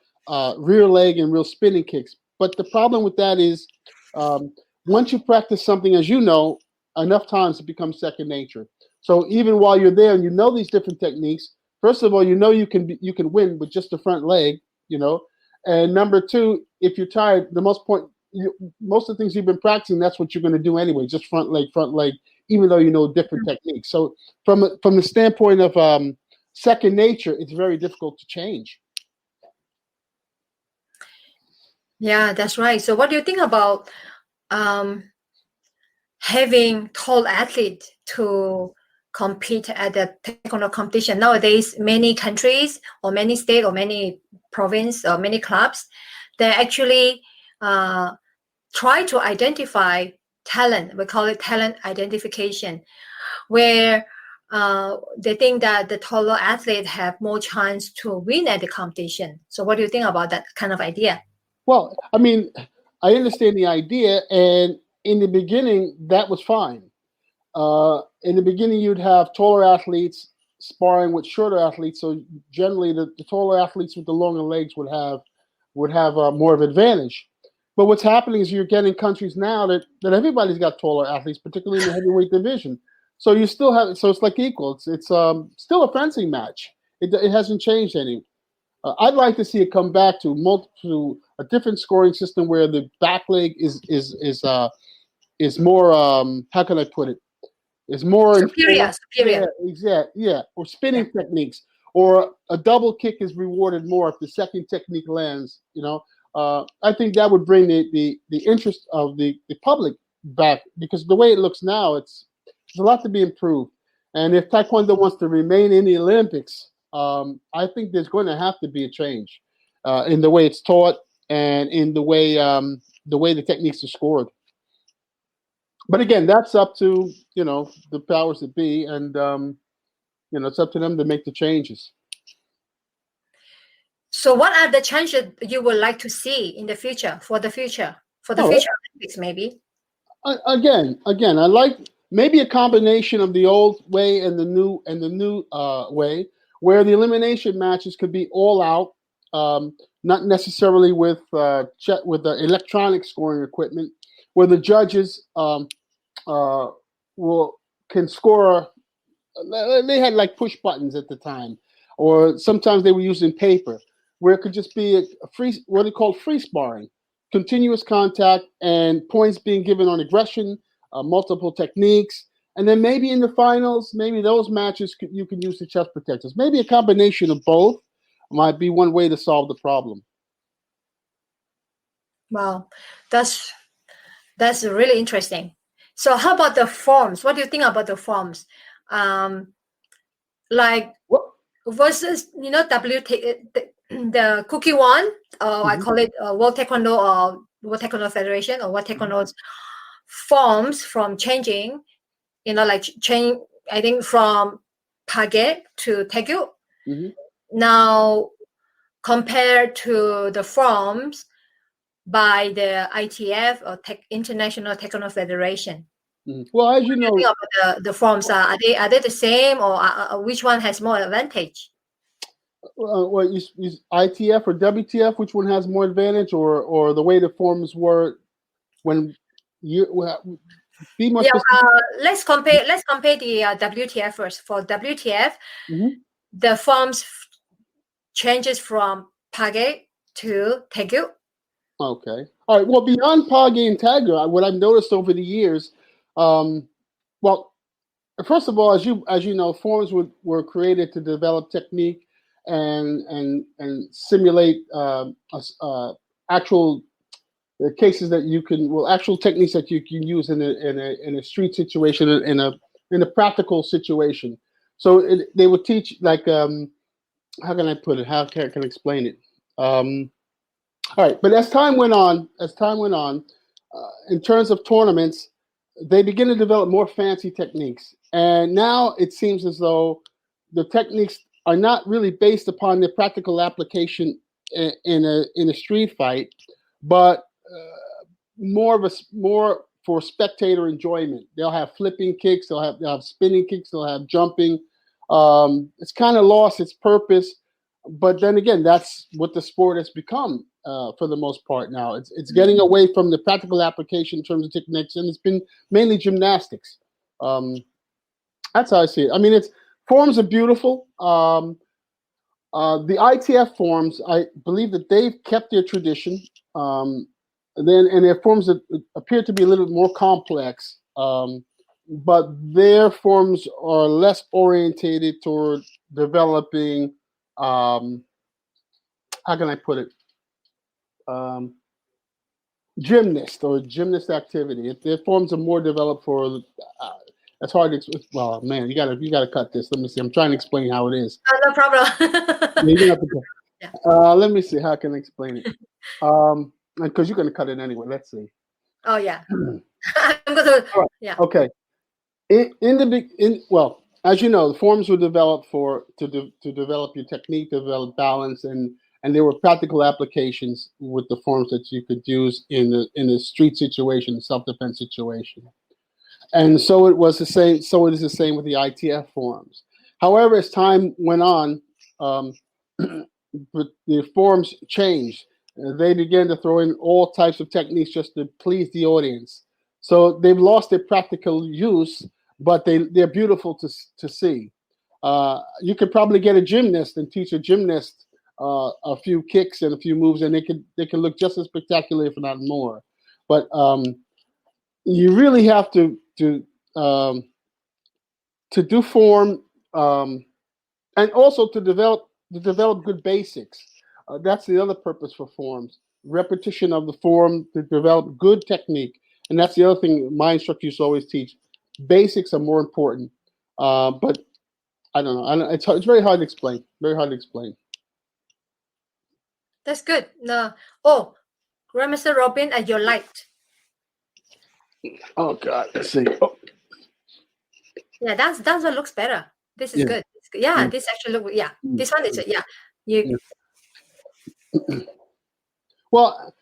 rear leg and real spinning kicks. But the problem with that is um, once you practice something, as you know, enough times it becomes second nature. So even while you're there and you know these different techniques, first of all, you can win with just the front leg, and number two, if you're tired, most of the things you've been practicing, that's what you're going to do anyway, just front leg, even though you know different techniques. So from the standpoint of second nature, it's very difficult to change. Yeah, that's right. So what do you think about having tall athletes to compete at the taekwondo competition? Nowadays, many countries or many states or many province or many clubs, they actually try to identify talent. We call it talent identification, where they think that the taller athletes have more chance to win at the competition. So what do you think about that kind of idea? Well, I mean, I understand the idea, and in the beginning, that was fine. In the beginning, you'd have taller athletes sparring with shorter athletes, so generally, the taller athletes with the longer legs would have more of an advantage. But what's happening is you're getting countries now that everybody's got taller athletes, particularly in the heavyweight division. So you still have it's like equal. It's still a fencing match. It hasn't changed any. I'd like to see it come back to a different scoring system where the back leg is more how can I put it? Is more in Superior. yeah, exactly, yeah, or spinning techniques, or a double kick is rewarded more if the second technique lands. I think that would bring the interest of the public back, because the way it looks now, there's a lot to be improved. And if Taekwondo wants to remain in the Olympics, I think there's going to have to be a change in the way it's taught and in the way the techniques are scored. But again, that's up to the powers that be, and it's up to them to make the changes. So, what are the changes you would like to see in the future for the future Oh, Olympics, maybe? again, I like maybe a combination of the old way and the new way, where the elimination matches could be all out, not necessarily with the electronic scoring equipment, where the judges will can score. They had like push buttons at the time, or sometimes they were using paper, where it could just be a free, what they called free sparring, continuous contact, and points being given on aggression, multiple techniques, and then maybe in the finals, maybe those matches you can use the chest protectors. Maybe a combination of both might be one way to solve the problem. Wow, that's really interesting. So, how about the forms? What do you think about the forms? Like versus the cookie one, I call it World Taekwondo or World Taekwondo Federation or World Taekwondo's forms from changing, like change. I think from Page to Taekwondo. Now, compared to the forms by the ITF or International Taekwondo Federation. Well, as you know, what do you think about the forms? Are they the same, or which one has more advantage? What ITF or WTF? Which one has more advantage, or the way the forms were when you be more specific? Let's compare the WTF first. For WTF, the forms changes from Page to Taekwondo. Okay. All right. Well, beyond Page and Taekwondo, what I've noticed over the years, well, first of all, as you know, forms were created to develop technique and simulate actual cases that you can, actual techniques that you can use in a street situation, in a practical situation. So they would teach, like, how can I put it? How can I explain it? All right, but as time went on, in terms of tournaments, they begin to develop more fancy techniques, and now it seems as though the techniques are not really based upon the practical application in a street fight, but more for spectator enjoyment. They'll have flipping kicks, they'll have spinning kicks, they'll have jumping. It's kind of lost its purpose, but then again, that's what the sport has become for the most part now. It's getting away from the practical application in terms of techniques, and it's been mainly gymnastics. That's how I see it. I mean, forms are beautiful. The ITF forms, I believe that they've kept their tradition. And their forms that appear to be a little bit more complex, but their forms are less orientated toward developing, how can I put it, gymnast activity. Their forms are more developed for. That's hard to explain. Well, man, you gotta cut this. Let me see. I'm trying to explain how it is. No problem. Let me see. How can I explain it? Because you're gonna cut it anyway. Let's see. Oh yeah. I'm gonna. Right. Yeah. Okay. Well, as you know, the forms were developed to develop your technique, develop balance, and there were practical applications with the forms that you could use in a street situation, self-defense situation. And so it was the same. So it is the same with the ITF forms. However, as time went on, the forms changed. They began to throw in all types of techniques just to please the audience. So they've lost their practical use, but they're beautiful to see. You could probably get a gymnast and teach a gymnast a few kicks and a few moves, and they can look just as spectacular, if not more. But you really have to do form, and also to develop good basics. That's the other purpose for forms: repetition of the form to develop good technique. And that's the other thing my instructor used to always teach: basics are more important. But I don't know. It's very hard to explain. Very hard to explain. That's good. No. Oh, Grandmaster Robin, at your light. Oh God, let's see. Oh, Yeah, that's what looks better. This is yeah. good. It's good. Yeah, Mm, this actually look. Yeah, mm, this one is. mm, Yeah, you. yeah. Well,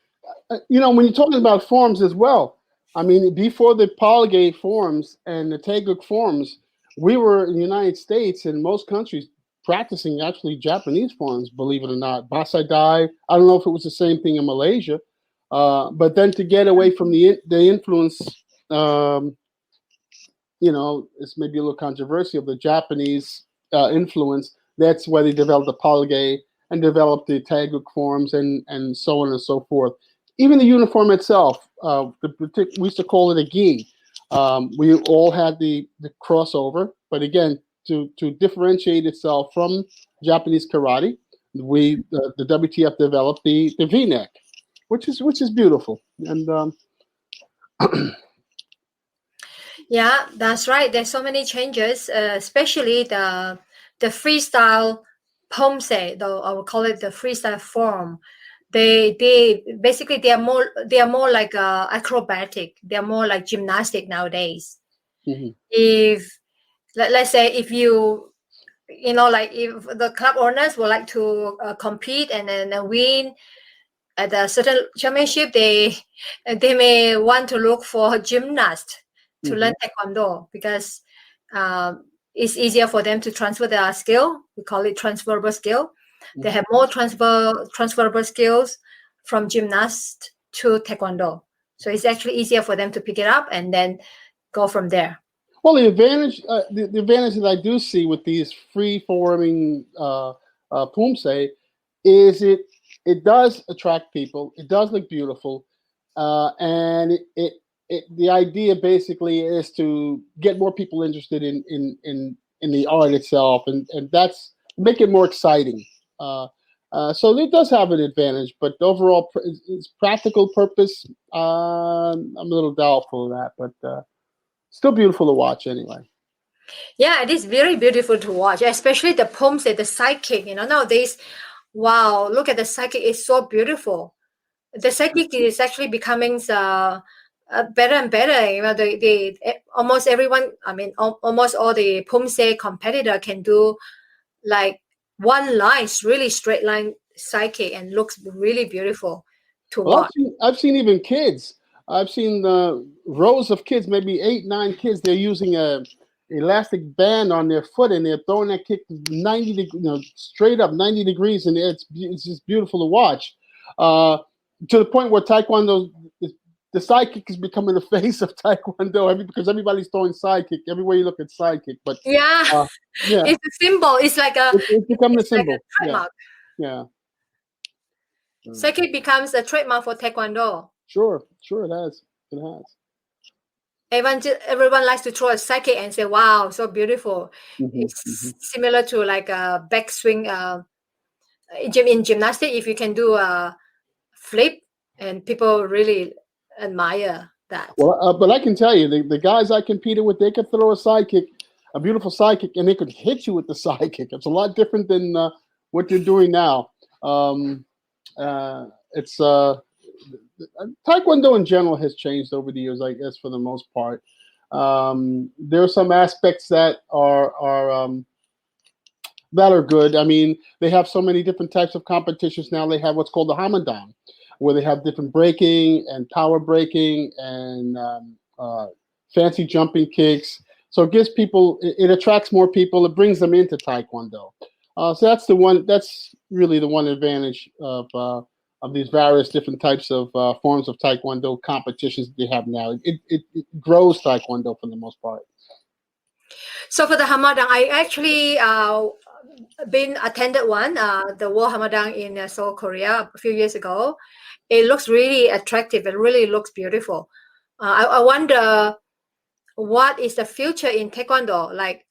when you're talking about forms as well, I mean, before the Polygate forms and the Taeguk forms, we were in the United States and most countries practicing actually Japanese forms, believe it or not. Basai Dai. I don't know if it was the same thing in Malaysia, but then to get away from the influence, um, it's maybe a little controversial, the Japanese influence. That's why they developed the Polygate and developed the Taeguk forms and so on and so forth. Even the uniform itself, we used to call it a gi. We all had the crossover, but again, to differentiate itself from Japanese karate, the WTF developed the V-neck, which is beautiful. And Yeah, that's right. There's so many changes, especially the freestyle pomse, though I would call it the freestyle form. They basically they are more like acrobatic. They are more like gymnastic nowadays. mhm, If let's say if like if the club owners would like to compete and then win at a certain championship, they may want to look for gymnast to learn mhm, taekwondo because it's easier for them to transfer their skill. We call it transferable skill. They mhm. have more transferable skills from gymnast to taekwondo, so it's actually easier for them to pick it up and then go from there. Well, the advantage that I do see with these free forming poomsae is it does attract people. It does look beautiful, and the idea basically is to get more people interested in the art itself, and that's make it more exciting. So it does have an advantage, but overall, its practical purpose, I'm a little doubtful of that, but. Still beautiful to watch anyway. Yeah, it is very beautiful to watch, especially the poems and the psychic. Nowadays, wow, look at the psychic; it's so beautiful. The psychic is actually becoming better and better. Almost everyone, I mean, almost all the Pumse competitor can do like one line, really straight line psychic, and looks really beautiful to Well, watch. I've seen even kids. I've seen rows of kids, maybe 8, 9 kids. They're using a elastic band on their foot, and they're throwing that kick straight up 90 degrees, and it's just beautiful to watch. To the point where Taekwondo, the sidekick is becoming the face of Taekwondo because everybody's throwing sidekick everywhere you look at sidekick. But Yeah, yeah, it's a symbol. it's becoming a It's like a symbol. Yeah, trademark. yeah. Psychic becomes a trademark for Taekwondo. Sure, it has. It has. Everyone likes to throw a psychic and say, "Wow, so beautiful." Hmm, It's similar to like a backswing. In gymnastics, if you can do a flip, and people really admire that. Well, but I can tell you, the guys I competed with, they could throw a sidekick, a beautiful sidekick, and they could hit you with the sidekick. It's a lot different than what you're doing now. It's Taekwondo in general has changed over the years, I guess, for the most part. There are some aspects that are good. I mean, they have so many different types of competitions now. They have what's called the Hamadan, where they have different breaking and power breaking and fancy jumping kicks. So it gives people, it attracts more people. It brings them into Taekwondo. So that's the one. That's really the one advantage of these various different types of forms of Taekwondo competitions that they have now. It grows Taekwondo for the most part. So for the Hamadan, I actually been attended one, the World Hamadan in Seoul, Korea, a few years ago. It looks really attractive. It really looks beautiful. I wonder what is the future in Taekwondo, like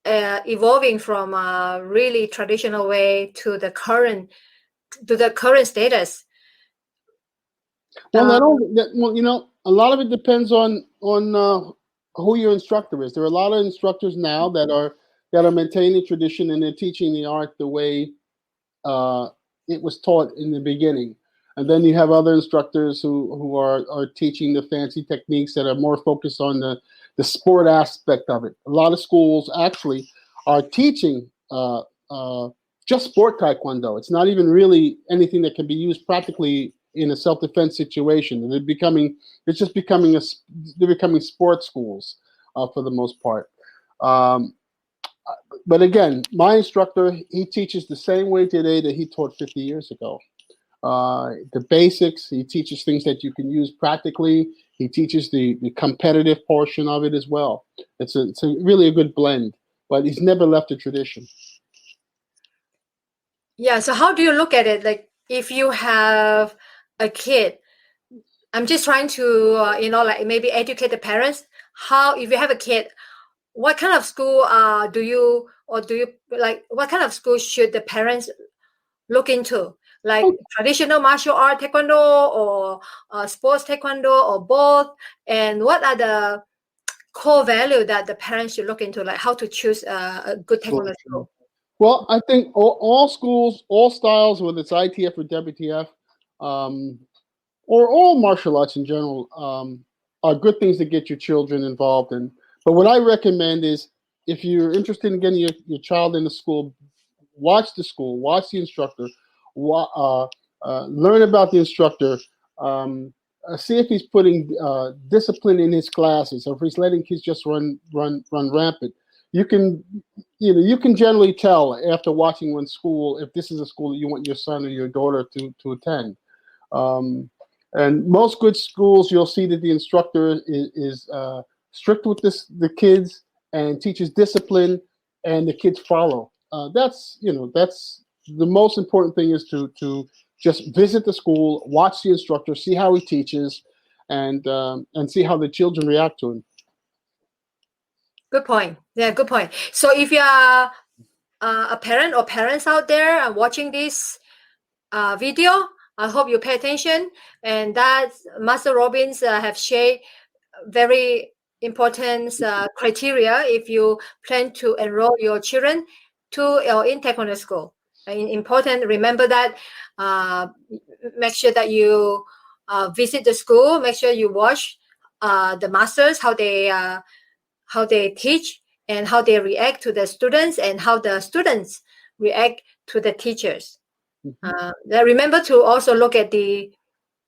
evolving from a really traditional way to the current status. Well, a lot of it depends on who your instructor is. There are a lot of instructors now that are maintaining tradition and they're teaching the art the way it was taught in the beginning. And then you have other instructors who are teaching the fancy techniques that are more focused on the sport aspect of it. A lot of schools actually are teaching just sport taekwondo. It's not even really anything that can be used practically in a self-defense situation. They're becoming sports schools for the most part. But again, my instructor, he teaches the same way today that he taught 50 years ago. The basics, he teaches things that you can use practically. He teaches the competitive portion of it as well. It's really a good blend, but he's never left the tradition. Yeah. So how do you look at it? Like if you have a kid, I'm just trying to, like maybe educate the parents. How, if you have a kid, what kind of school do you like? What kind of school should the parents look into? Like traditional martial art taekwondo or sports taekwondo or both? And what are the core value that the parents should look into? Like how to choose a good taekwondo school? Well, I think all schools, all styles, whether it's ITF or WTF, or all martial arts in general, are good things to get your children involved in. But what I recommend is if you're interested in getting your child into school, watch the instructor, learn about the instructor, see if he's putting discipline in his classes, or if he's letting kids just run rampant. You can generally tell after watching one school if this is a school that you want your son or your daughter to attend. And most good schools, you'll see that the instructor is strict with the kids and teaches discipline, and the kids follow. That's the most important thing, is to just visit the school, watch the instructor, see how he teaches, and see how the children react to him. Good point. Yeah, good point. So if you are a parent or parents out there watching this video, I hope you pay attention, and that Master Robbins have shared very important criteria if you plan to enroll your children to or in taekwondo school. Important, remember that. Make sure that you visit the school. Make sure you watch the masters, how they teach and how they react to the students, and how the students react to the teachers. Remember to also look at the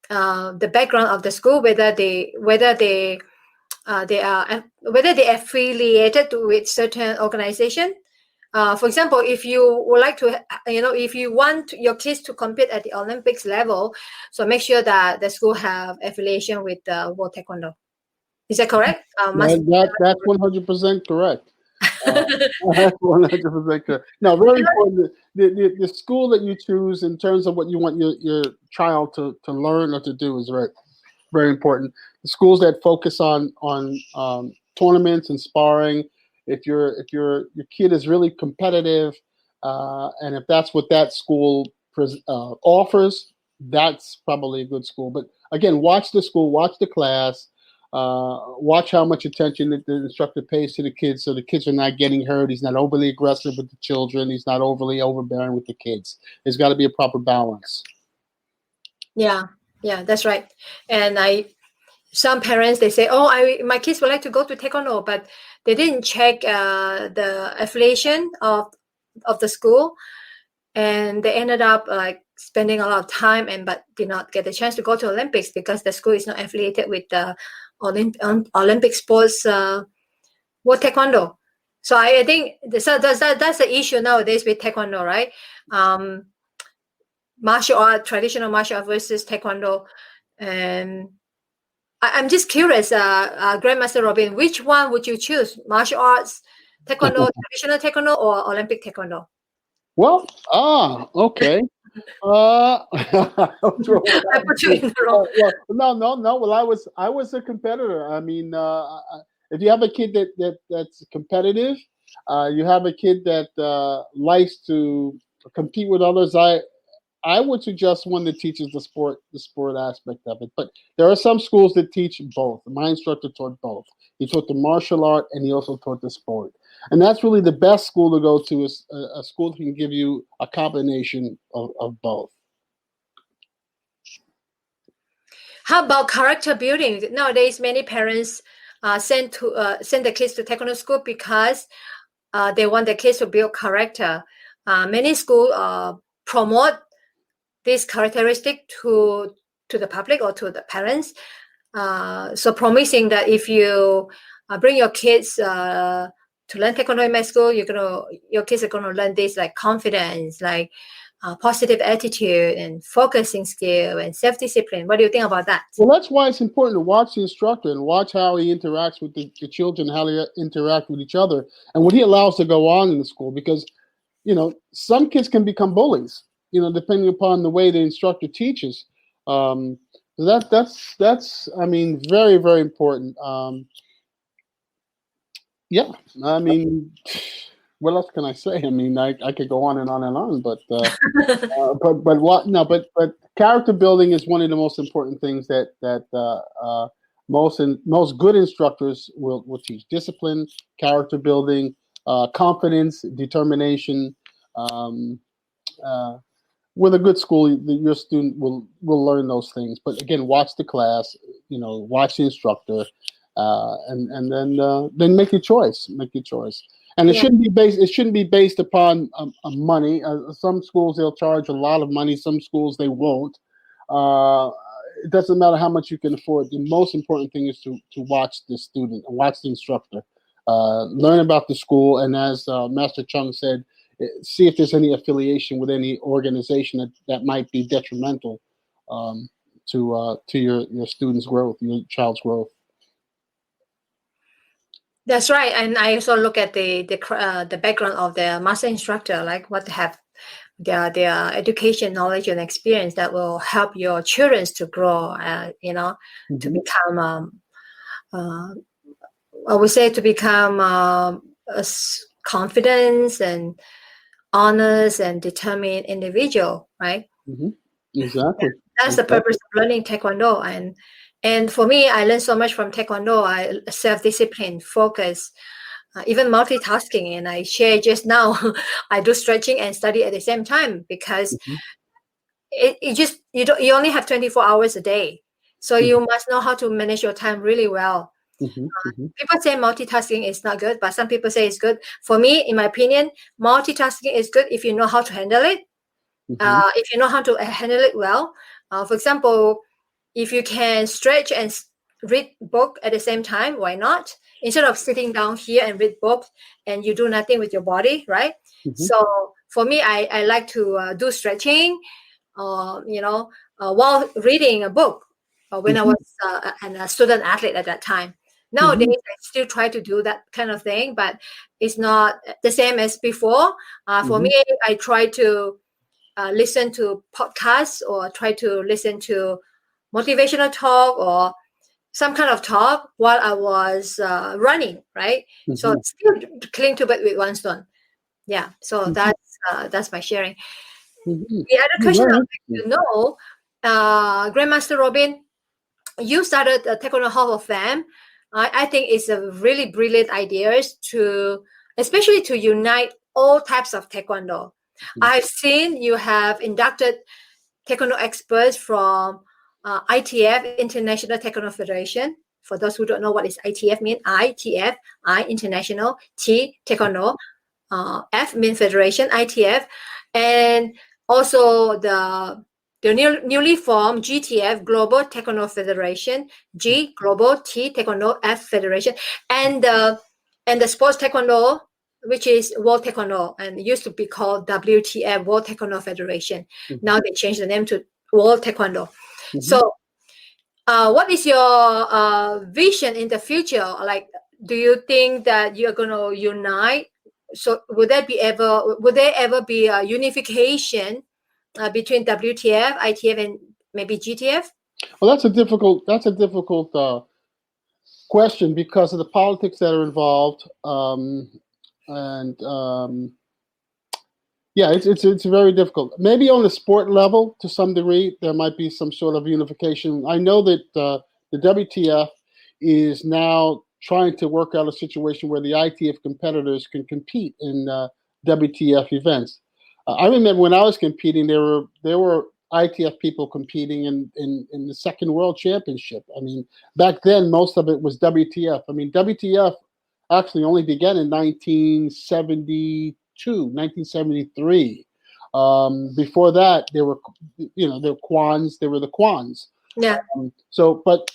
background of the school, whether they affiliated with certain organization. For example, if you would like to, if you want your kids to compete at the Olympics level, so make sure that the school have affiliation with World Taekwondo. Is that correct? That's 100% correct. That's 100% correct. Now, very important. The school that you choose in terms of what you want your child to learn or to do is very important. The schools that focus on tournaments and sparring, if your kid is really competitive, and if that's what that school offers, that's probably a good school. But again, watch the school, watch the class, watch how much attention the instructor pays to the kids, so the kids are not getting hurt. He's not overly aggressive with the children. He's not overly overbearing with the kids. There's got to be a proper balance. Yeah, that's right. And some parents, they say, my kids would like to go to taekwondo, but they didn't check the affiliation of the school, and they ended up like spending a lot of time but did not get the chance to go to Olympics because the school is not affiliated with the Olympic sports World Taekwondo. So I think that's the issue nowadays with taekwondo, right? Martial art, traditional martial art versus taekwondo. And I'm just curious, Grandmaster Robin, which one would you choose? Martial arts, taekwondo, traditional taekwondo, or Olympic taekwondo? Well, okay. I put you in the wrong. No. Well, I was a competitor. I mean, if you have a kid that's competitive, you have a kid that likes to compete with others, I would suggest one that teaches the sport aspect of it. But there are some schools that teach both. My instructor taught both. He taught the martial art and he also taught the sport. And that's really the best school to go to, is a school that can give you a combination of both. How about character building? Nowadays, many parents send the kids to Taekwondo school because they want the kids to build character. Many schools promote this characteristic to the public or to the parents. So promising that if you bring your kids to learn Taekwondo in my school, your kids are gonna learn this like confidence, like positive attitude and focusing skill and self-discipline. What do you think about that? Well, that's why it's important to watch the instructor and watch how he interacts with the children, how they interact with each other, and what he allows to go on in the school. Because, some kids can become bullies, depending upon the way the instructor teaches. That's very, very important. Yeah, I mean, what else can I say? I mean, I could go on and on and on, but character building is one of the most important things that most good instructors will teach. Discipline, character building, confidence, determination. With a good school, your student will learn those things. But again, watch the class, watch the instructor, and then make your choice. And it shouldn't be based upon money. Some schools they'll charge a lot of money. Some schools they won't. It doesn't matter how much you can afford. The most important thing is to watch the student and watch the instructor, learn about the school, and as Master Chung said, see if there's any affiliation with any organization that might be detrimental to your student's growth, your child's growth. That's right, and I also look at the background of the master instructor, like what they have their education, knowledge, and experience that will help your children to grow. To become, I would say, to become confidence and honest and determined individual, right? Exactly. That's the purpose of learning Taekwondo. And for me, I learned so much from Taekwondo. Self-discipline, focus, even multitasking. And I share just now, I do stretching and study at the same time because you only have 24 hours a day. So you must know how to manage your time really well. People say multitasking is not good, but some people say it's good. For me, in my opinion, multitasking is good if you know how to handle it. If you know how to handle it well. For example, if you can stretch and read book at the same time, why not? Instead of sitting down here and read books and you do nothing with your body, right? So for me, I like to do stretching, while reading a book when I was a student athlete at that time. Nowadays, I still try to do that kind of thing, but it's not the same as before. For me, I try to listen to podcasts or try to listen to motivational talk or some kind of talk while I was running, right? So still cling to it with one stone. Yeah, so that's my sharing. The other question I'd like to know, Grandmaster Robin, you started the Taekwondo Hall of Fame. I think it's a really brilliant idea especially to unite all types of Taekwondo. I've seen you have inducted Taekwondo experts from ITF, International Taekwondo Federation. For those who don't know what is ITF mean, ITF, I International, T Taekwondo, F mean Federation, ITF, and also the newly formed GTF, Global Taekwondo Federation, G Global, T Taekwondo, F Federation, and the Sports Taekwondo, which is World Taekwondo, and it used to be called WTF, World Taekwondo Federation. Now they changed the name to World Taekwondo. So, what is your vision in the future? Like, do you think that you're going to unite? So, would there ever be a unification between WTF, ITF, and maybe GTF? Well, that's a difficult question because of the politics that are involved. It's very difficult. Maybe on the sport level, to some degree, there might be some sort of unification. I know that the WTF is now trying to work out a situation where the ITF competitors can compete in WTF events. I remember when I was competing, there were ITF people competing in the second World Championship. I mean, back then most of it was WTF. I mean, WTF actually only began in 1972, 1973. Before that, there were, there were Kwans. There were the Kwans. Yeah. But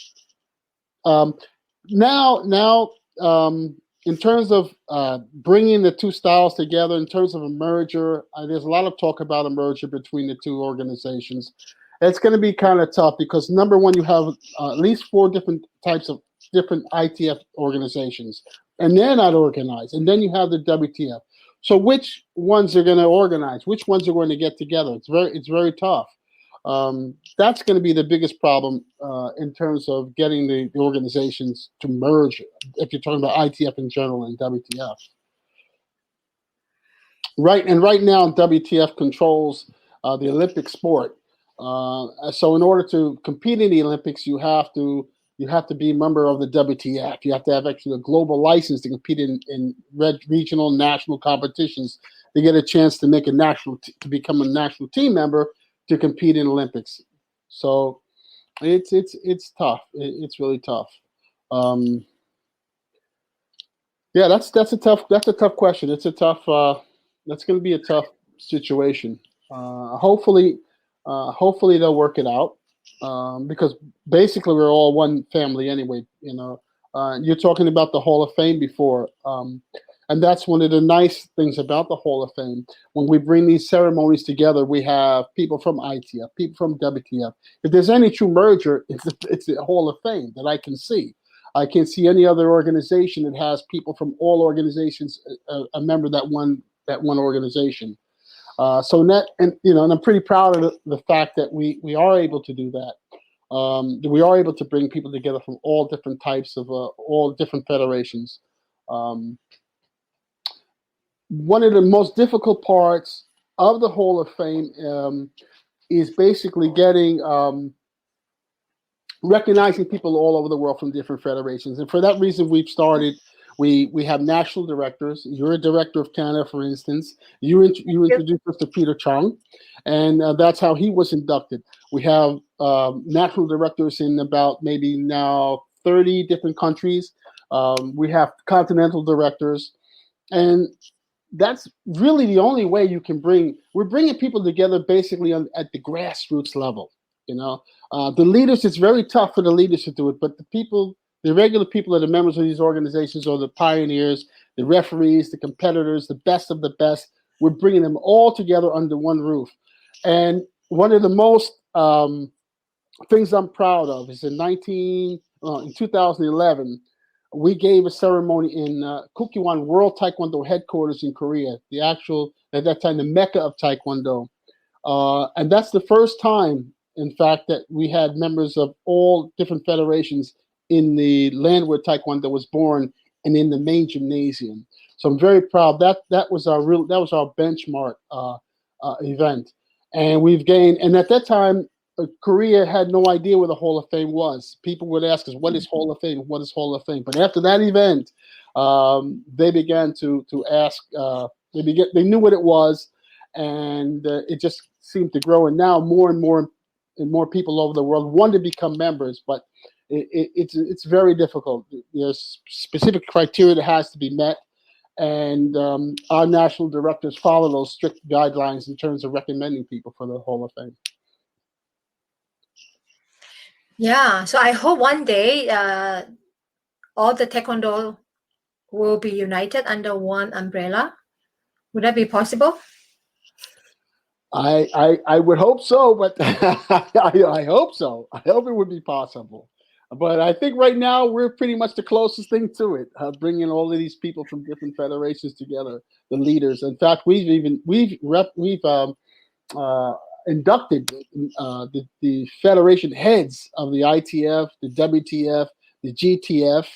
now, in terms of bringing the two styles together, in terms of a merger, there's a lot of talk about a merger between the two organizations. It's going to be kind of tough because, number one, you have at least 4 different types of different ITF organizations, and they're not organized. And then you have the WTF. So which ones are going to organize? Which ones are going to get together? It's very tough. That's going to be the biggest problem in terms of getting the organizations to merge, if you're talking about ITF in general and WTF. Right now, WTF controls the Olympic sport. So in order to compete in the Olympics, you have to be a member of the WTF. You have to have actually a global license to compete in regional, national competitions to get a chance to make to become a national team member to compete in Olympics. So it's tough. It's really tough. Yeah, that's a tough question. It's a tough. That's going to be a tough situation. Hopefully they'll work it out because basically we're all one family anyway. You're talking about the Hall of Fame before, and that's one of the nice things about the Hall of Fame. When we bring these ceremonies together, we have people from ITF, people from WTF. If there's any true merger, it's the Hall of Fame that I can see. I can't see any other organization that has people from all organizations a member that one organization. So and I'm pretty proud of the fact that we are able to do that. We are able to bring people together from all different types of all different federations. One of the most difficult parts of the Hall of Fame is basically getting recognizing people all over the world from different federations, and for that reason, we have national directors. You're a director of Canada, for instance. You introduced us to Peter Chung, and that's how he was inducted. We have national directors in about maybe now 30 different countries. We have continental directors, and that's really the only way you can we're bringing people together basically at the grassroots level. The leaders, it's very tough for the leaders to do it, but the regular people that are members of these organizations are the pioneers, the referees, the competitors, the best of the best. We're bringing them all together under one roof. And one of the most things I'm proud of is in 2011, we gave a ceremony in Kukkiwon World Taekwondo headquarters in Korea, at that time, the Mecca of Taekwondo. And that's the first time, in fact, that we had members of all different federations in the land where Taekwondo was born and in the main gymnasium. So I'm very proud. That was our benchmark event, and we've gained. And at that time, Korea had no idea what the Hall of Fame was. People would ask us, "What is Hall of Fame? What is Hall of Fame?" But after that event, they began to ask. They knew what it was, and it just seemed to grow. And now more and more people over the world want to become members, but it's very difficult. There's specific criteria that has to be met, and our national directors follow those strict guidelines in terms of recommending people for the Hall of Fame. Yeah, so I hope one day all the Taekwondo will be united under one umbrella. Would that be possible? I would hope so, but I hope so. I hope it would be possible. But I think right now we're pretty much the closest thing to it, bringing all of these people from different federations together, the leaders. In fact, we've inducted the federation heads of the ITF, the WTF, the GTF.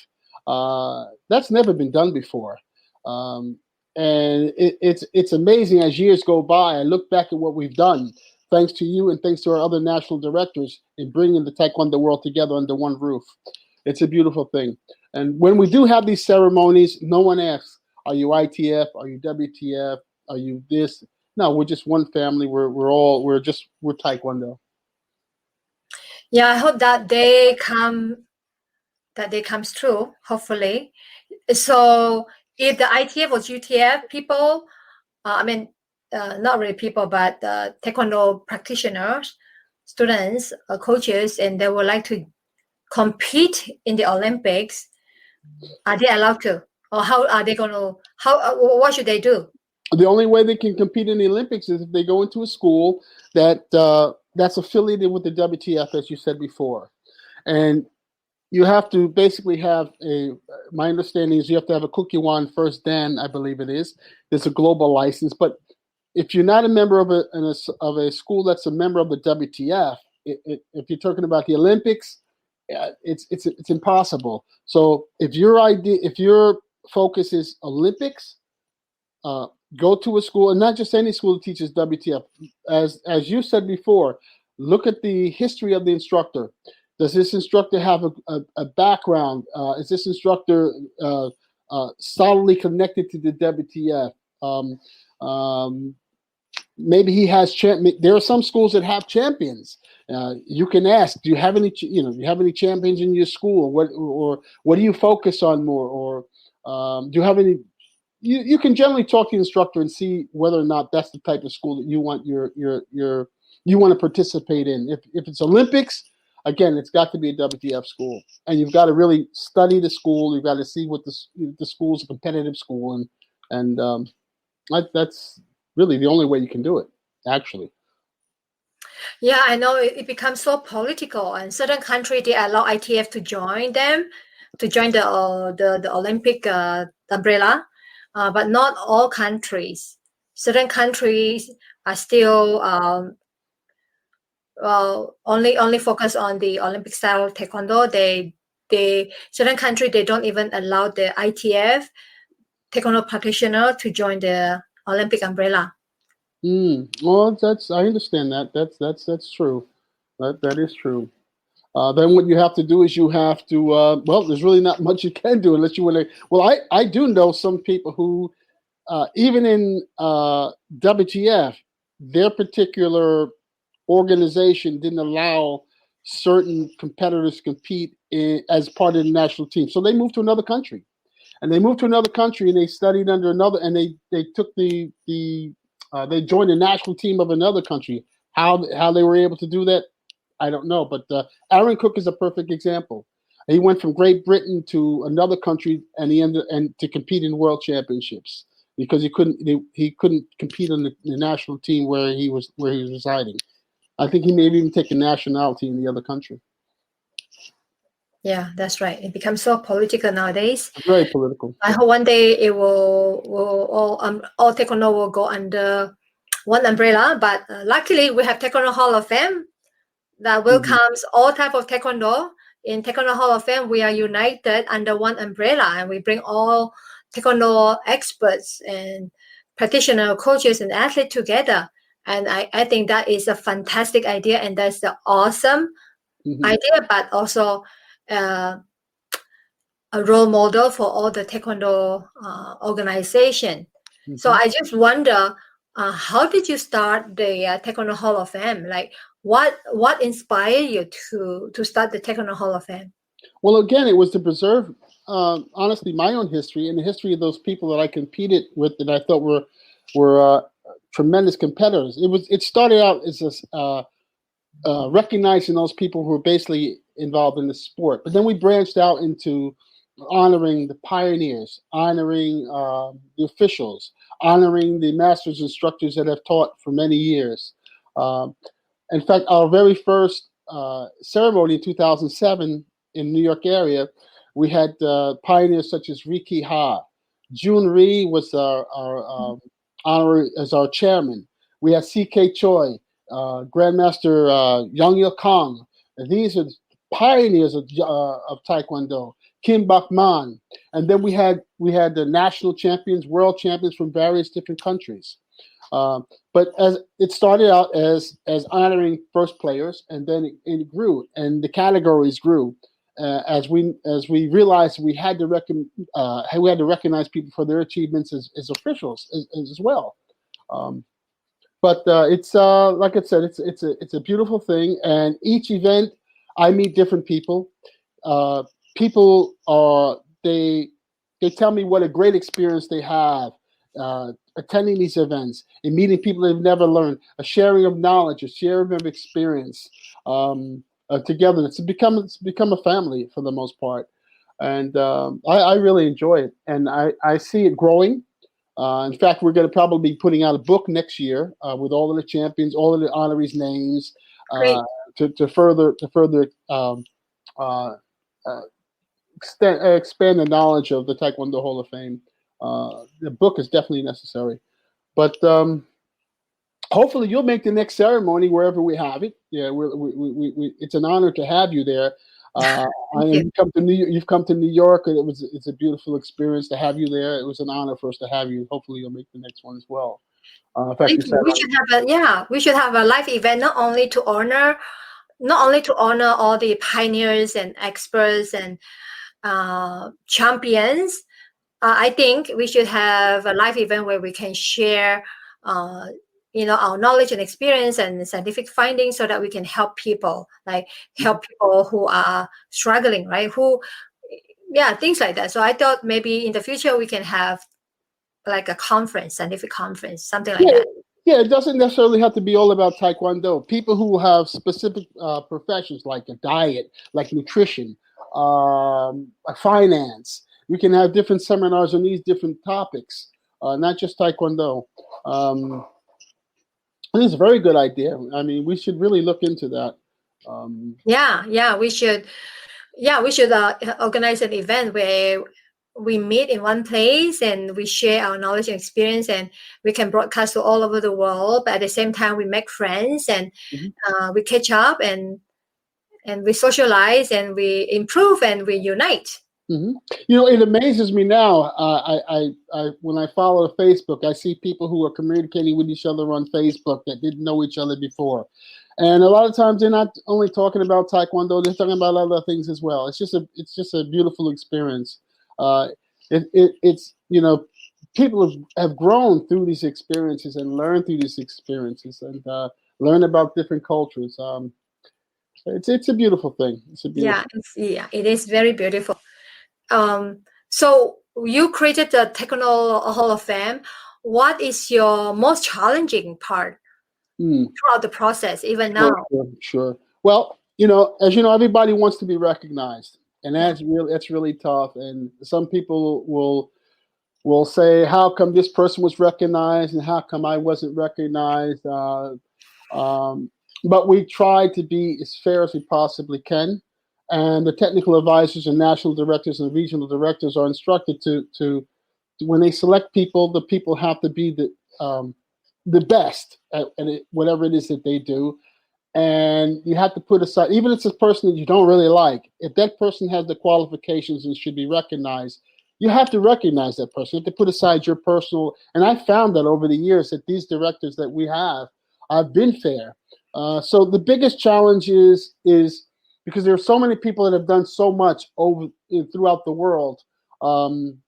That's never been done before. And it's amazing as years go by. I look back at what we've done, thanks to you and thanks to our other national directors in bringing the Taekwondo world together under one roof. It's a beautiful thing. And when we do have these ceremonies, no one asks, are you ITF? Are you WTF? Are you this? No, we're just one family. We're Taekwondo. Yeah, I hope that day comes true, hopefully. So if the ITF or GTF people, not really people, but Taekwondo practitioners, students, coaches, and they would like to compete in the Olympics, are they allowed to? Or how are they going to, what should they do? The only way they can compete in the Olympics is if they go into a school that's affiliated with the WTF, as you said before. And you have to basically have my understanding is you have to have a Kukiwan First Dan, I believe it is. There's a global license. But if you're not a member of a school that's a member of the WTF, if you're talking about the Olympics, it's impossible. So if your focus is Olympics, go to a school, and not just any school that teaches WTF. As you said before, look at the history of the instructor. Does this instructor have a background? Is this instructor solidly connected to the WTF? Maybe he has there are some schools that have champions. You can ask, do you have any champions in your school? What do you focus on more? Or do you have any? You can generally talk to the instructor and see whether or not that's the type of school that you want you want to participate in. If it's Olympics, again, it's got to be a WTF school, and you've got to really study the school. You've got to see what the school's a competitive school, and that's really the only way you can do it, actually. Yeah, I know it becomes so political, and certain countries they allow ITF to join the Olympic umbrella, but not all countries. Certain countries are still only focus on the Olympic style taekwondo. Certain countries they don't even allow the ITF taekwondo practitioner to join the Olympic umbrella. Well, I understand that. That's true. That is true. Then what you have to do is you have to. There's really not much you can do unless you want to. Well, I do know some people who, even in WTF, their particular organization didn't allow certain competitors to compete as part of the national team, so they moved to another country, and they studied under another, and they took they joined the national team of another country. How they were able to do that, I don't know. But Aaron Cook is a perfect example. He went from Great Britain to another country, and he ended to compete in world championships because he couldn't compete on the national team where he was residing. I think he maybe even take a nationality in the other country. Yeah, that's right. It becomes so political nowadays. Very political. I hope one day it will all taekwondo will go under one umbrella. But luckily, we have Taekwondo Hall of Fame that welcomes all type of taekwondo. In Taekwondo Hall of Fame, we are united under one umbrella, and we bring all taekwondo experts and practitioner, coaches, and athletes together. And I think that is a fantastic idea, and that's the awesome idea, but also a role model for all the taekwondo organization. So I just wonder, how did you start the Taekwondo Hall of Fame? Like, what inspired you to start the Taekwondo Hall of Fame? Well, again, it was to preserve, honestly, my own history and the history of those people that I competed with that I thought were tremendous competitors. It started out as recognizing those people who were basically involved in the sport, but then we branched out into honoring the pioneers, honoring the officials, honoring the masters instructors that have taught for many years. In fact, our very first ceremony in 2007 in New York area, we had pioneers such as Riki Ha. Jun Ri was our honor as our chairman. We had C.K. Choi, Grandmaster Young Il Kong. These are pioneers of Taekwondo. Kim Bak-man, and then we had the national champions, world champions from various different countries. But as it started out as honoring first players, and then it grew, and the categories grew as we realized we had to recognize people for their achievements as officials as well. But it's like I said, it's a beautiful thing, and each event I meet different people. Uh, People are they tell me what a great experience they have attending these events and meeting people they've never learned, a sharing of knowledge, a sharing of experience, together. It's become a family for the most part, and I really enjoy it, and I see it growing. In fact, we're going to probably be putting out a book next year with all of the champions, all of the honorees' names, uh, Great. to further uh, uh, expand the knowledge of the Taekwondo Hall of Fame. The book is definitely necessary, but hopefully you'll make the next ceremony wherever we have it. Yeah, it's an honor to have you there. Uh, Thank you. You've come to New York, and it's a beautiful experience to have you there. It was an honor for us to have you. Hopefully you'll make the next one as well. In fact, Thank you you. said, We should have a live event not only to honor all the pioneers and experts and champions. I think we should have a live event where we can share, uh, our knowledge and experience and scientific findings, so that we can help people, like help people who are struggling, right? Yeah, things like that. So I thought maybe in the future we can have like a conference, scientific conference, something like yeah, that. yeah. It doesn't necessarily have to be all about Taekwondo. People who have specific professions like a diet, like nutrition, finance. We can have different seminars on these different topics, not just Taekwondo. Um, I think it's a very good idea. I mean, we should really look into that. Um, Yeah, we should. Yeah, we should organize an event where we meet in one place and we share our knowledge and experience, and we can broadcast to all over the world. But at the same time, we make friends and mhm, we catch up and we socialize and we improve and we unite. mhm. You know, it amazes me now. When I follow Facebook, I see people who are communicating with each other on Facebook that didn't know each other before, and a lot of times they're not only talking about Taekwondo; they're talking about other things as well. It's just a beautiful experience. Uh, it's people have grown through these experiences and learned through these experiences and learn about different cultures. It's a beautiful thing. It's a Yeah, beautiful. it is very beautiful. So you created the Taekwondo Hall of Fame. What is your most challenging part Hmm. throughout the process, even now? Sure. Well, as you know, everybody wants to be recognized, and Yeah. that's really tough. And some people will say, "How come this person was recognized, and how come I wasn't recognized?" Um, but we try to be as fair as we possibly can, and the technical advisors and national directors and regional directors are instructed to when they select people, the people have to be the best at whatever it is that they do, and you have to put aside, even if it's a person that you don't really like, if that person has the qualifications and should be recognized, you have to recognize that person. You have to put aside your personal, and I found that over the years that these directors that we have been fair. So the biggest challenge is because there are so many people that have done so much over throughout the world. Um,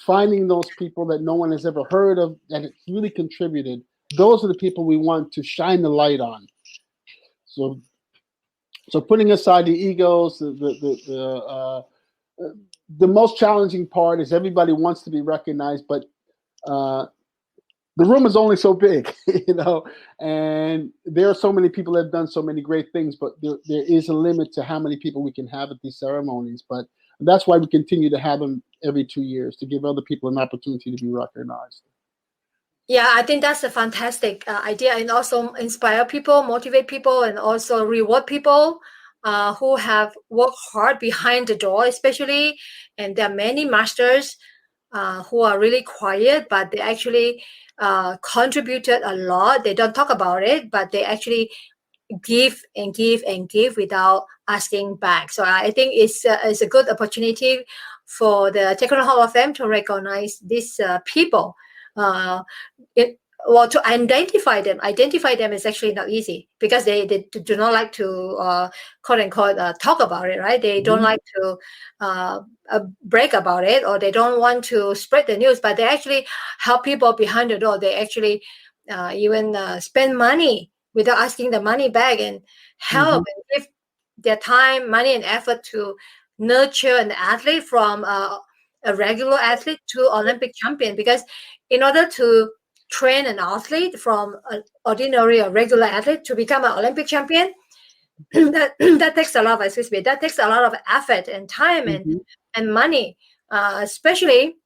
Finding those people that no one has ever heard of that have really contributed, those are the people we want to shine the light on. So putting aside the egos, the most challenging part is everybody wants to be recognized, but uh, the room is only so big, and there are so many people that have done so many great things, but there is a limit to how many people we can have at these ceremonies. But that's why we continue to have them every 2 years to give other people an opportunity to be recognized. Yeah, I think that's a fantastic idea, and also inspire people, motivate people, and also reward people who have worked hard behind the door, especially. And there are many masters who are really quiet, but they actually contributed a lot. They don't talk about it, but they actually give and give and give without asking back. So I think it's a good opportunity for the Taekwondo Hall of Fame to recognize these people. Uh, it, well, to identify them is actually not easy, because they do not like to quote unquote talk about it, right? They don't Mhm. like to brag about it, or they don't want to spread the news, but they actually help people behind the door. They actually even spend money without asking the money back and help and give their time, money, and effort to nurture an athlete from a regular athlete to Olympic champion. Because in order to train an athlete from an ordinary or regular athlete to become an Olympic champion, that takes a lot of, that takes a lot of effort and time and money, especially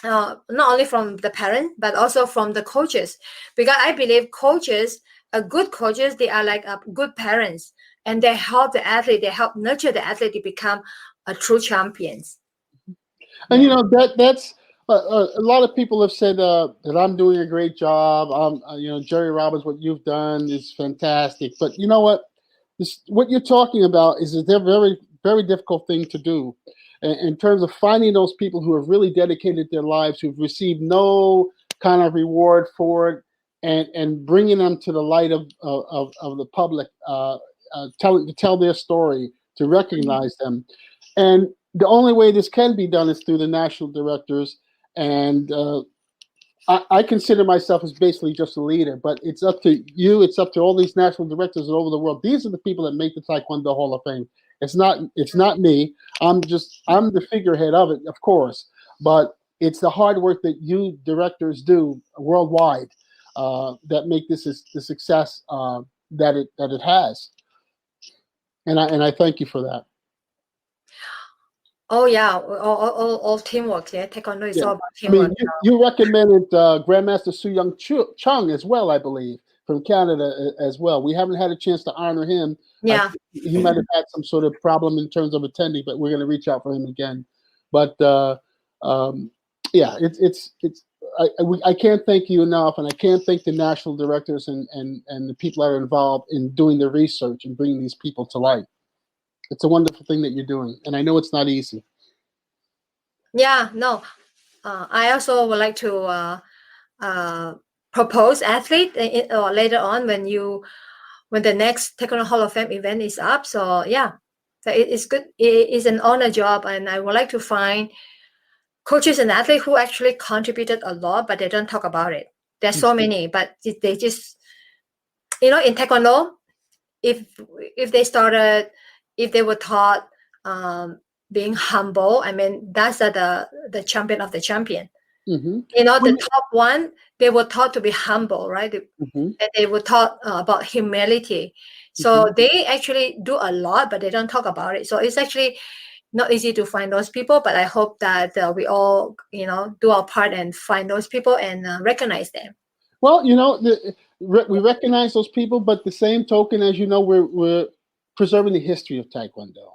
not only from the parent but also from the coaches, because I believe coaches, good coaches, they are like good parents, and they help the athlete, they help nurture the athlete to become a true champions. And you know that's a lot of people have said that I'm doing a great job. You know, Jerry Robbins, what you've done is fantastic. But you know what? What you're talking about is a very, very difficult thing to do, in terms of finding those people who have really dedicated their lives, who've received no kind of reward for it, and bringing them to the light of the public, to tell their story, to recognize them. And the only way this can be done is through the national directors. And I consider myself as basically just a leader, but it's up to you. It's up to all these national directors all over the world. These are the people that make the Taekwondo Hall of Fame. It's not me. I'm the figurehead of it, of course, but it's the hard work that you directors do worldwide that make this the success that it has. And I thank you for that. Oh yeah, all teamwork. Yeah, Taekwondo is all about teamwork. I mean, you recommended Grandmaster Su Young Chung as well, I believe, from Canada as well. We haven't had a chance to honor him. Yeah, he might have had some sort of problem in terms of attending, but we're going to reach out for him again. But yeah, I can't thank you enough, and I can't thank the national directors and the people that are involved in doing the research and bringing these people to light. It's a wonderful thing that you're doing, and I know it's not easy. Yeah, no. I also would like to propose athlete or later on when the next Taekwondo Hall of Fame event is up. So yeah, so it's good. It is an honor job, and I would like to find coaches and athletes who actually contributed a lot, but they don't talk about it. There's so many, but they just, in Taekwondo, if they were taught being humble, I mean, that's the champion of the champion. The top one, they were taught to be humble, right? And they were taught about humility. So they actually do a lot, but they don't talk about it. So it's actually not easy to find those people, but I hope that we all, do our part and find those people and recognize them. Well, we recognize those people, but the same token, as you know, we're preserving the history of Taekwondo.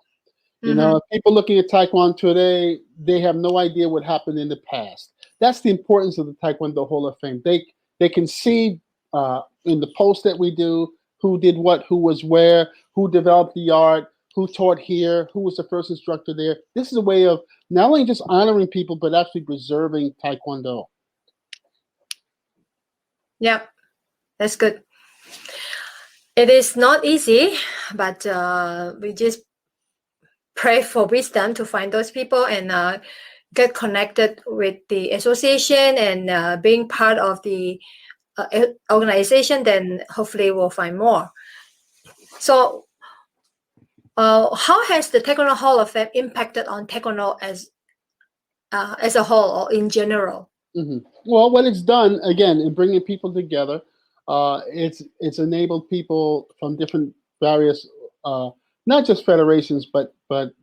You know, people looking at Taekwondo today, they have no idea what happened in the past. That's the importance of the Taekwondo Hall of Fame. They can see in the post that we do who did what, who was where, who developed the art, who taught here, who was the first instructor there. This is a way of not only just honoring people, but actually preserving Taekwondo. Yeah, that's good. It is not easy, but we just pray for wisdom to find those people and get connected with the association and being part of the organization. Then hopefully we'll find more. So how has the Taekwondo Hall of Fame impacted on Taekwondo as a whole or in general? Well, what it's done, again, in bringing people together, it's enabled people from different various, not just federations, but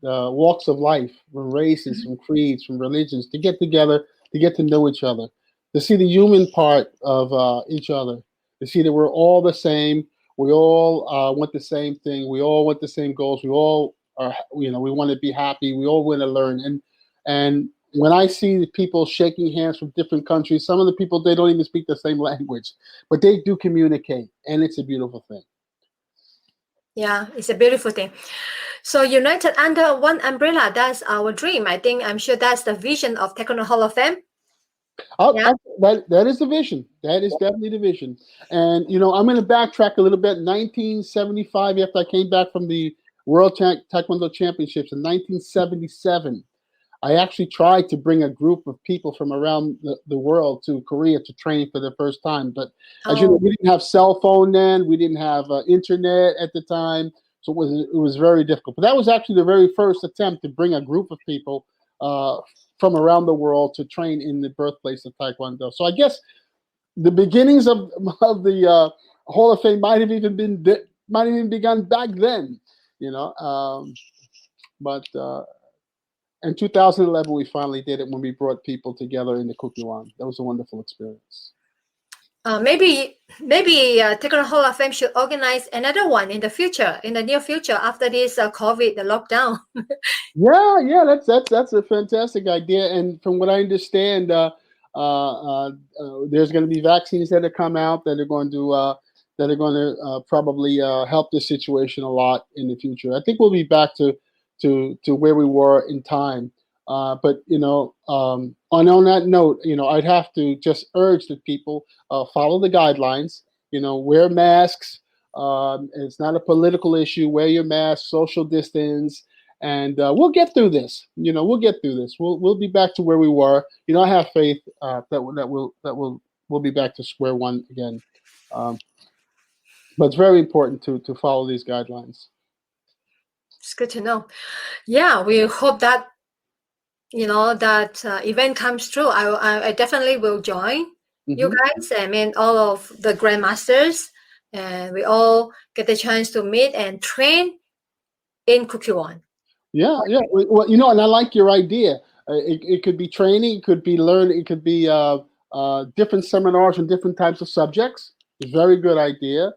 walks of life, from races, from creeds, from religions, to get together, to get to know each other, to see the human part of each other, to see that we're all the same. We all want the same thing. We all want the same goals. We all are, we want to be happy. We all want to learn. And when I see the people shaking hands from different countries, some of the people, they don't even speak the same language, but they do communicate, and it's a beautiful thing. Yeah, it's a beautiful thing. So united under one umbrella, that's our dream. I'm sure that's the vision of Taekwondo Hall of Fame. That is the vision. That is definitely the vision. And, I'm going to backtrack a little bit. 1975, after I came back from the World Taekwondo Championships in 1977, I actually tried to bring a group of people from around the world to Korea to train for the first time. But as you know, we didn't have cell phone then. We didn't have internet at the time. So it was very difficult. But that was actually the very first attempt to bring a group of people from around the world to train in the birthplace of Taekwondo. So I guess the beginnings of the Hall of Fame might have even begun back then, you know. But in 2011, we finally did it when we brought people together in the Kukiwan. That was a wonderful experience. Maybe Taekwondo Hall of Fame should organize another one in the near future after this COVID, the lockdown. Yeah, that's a fantastic idea. And from what I understand, there's going to be vaccines that have come out that are going to probably help this situation a lot in the future. I think we'll be back to where we were in time. But you know, on that note, you know, I'd have to just urge that people follow the guidelines. You know, wear masks. It's not a political issue. Wear your mask, social distance, and we'll get through this. You know, we'll get through this. We'll be back to where we were. You know, I have faith that we'll be back to square one again. But it's very important to follow these guidelines. It's good to know. Yeah, we hope that that event comes true. I definitely will join you guys. I mean, all of the grandmasters, and we all get the chance to meet and train in Kukiwan. Yeah. Well, you know, and I like your idea. It could be training, it could be learning, it could be different seminars on different types of subjects. It's a very good idea.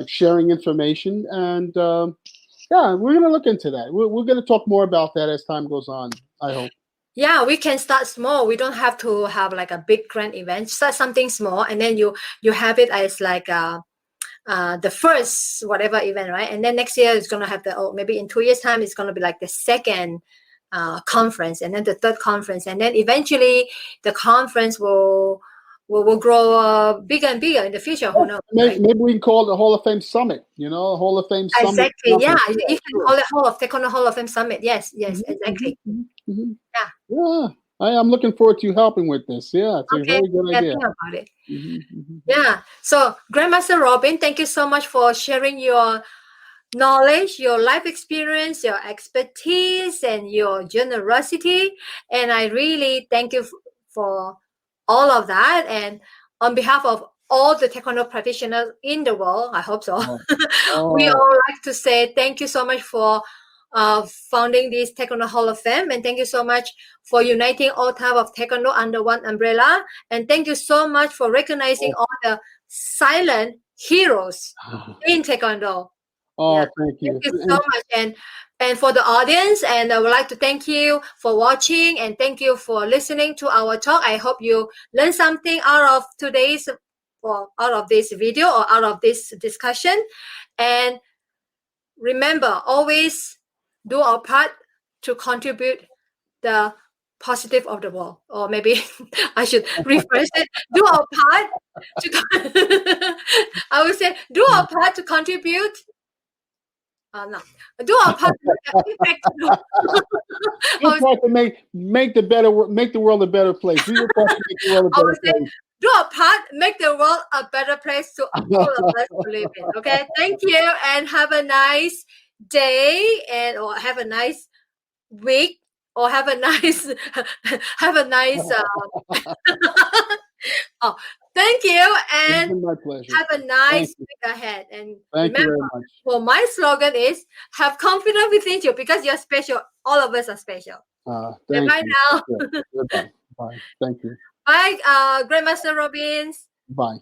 Sharing information, and yeah, we're going to look into that. We're going to talk more about that as time goes on, I hope. Yeah, we can start small. We don't have to have like a big grand event. Start something small, and then you have it as like the first whatever event, right? And then next year it's gonna have maybe in 2 years' time it's gonna be like the second conference, and then the third conference, and then eventually the conference will grow bigger and bigger in the future. Who knows? Maybe we can call it the Hall of Fame Summit. You know, Hall of Fame Summit. Exactly. Yeah, you can call it Taekwondo Hall of Fame Summit. Yes, exactly. Yeah. I'm looking forward to you helping with this. Yeah, it's a very good idea. Think about it. Yeah. So, Grandmaster Robin, thank you so much for sharing your knowledge, your life experience, your expertise, and your generosity. And I really thank you for all of that. And on behalf of all the Taekwondo practitioners in the world, I hope so, we all like to say thank you so much for founding this Taekwondo Hall of Fame, and thank you so much for uniting all types of Taekwondo under one umbrella, and thank you so much for recognizing all the silent heroes in Taekwondo. Thank you. Thank you so much, and for the audience, and I would like to thank you for watching, and thank you for listening to our talk. I hope you learned something out of this video or out of this discussion, and remember, always do our part to contribute the positive of the world. Or maybe I should rephrase it. Do our part to I would say do our part to contribute. No. Do our part to impact. Your part to make the world a better place. Do your part to make the world a better place. Do our part, make the world a better place to all of us to live in. Okay, thank you, and have a nice day, or have a nice week, or have a nice thank you, and my pleasure. have a nice week ahead. And thank remember, you very much. Well, my slogan is have confidence within you, because you're special. All of us are special. Bye now. Goodbye. Bye. Thank you. Bye, Grandmaster Robbins. Bye.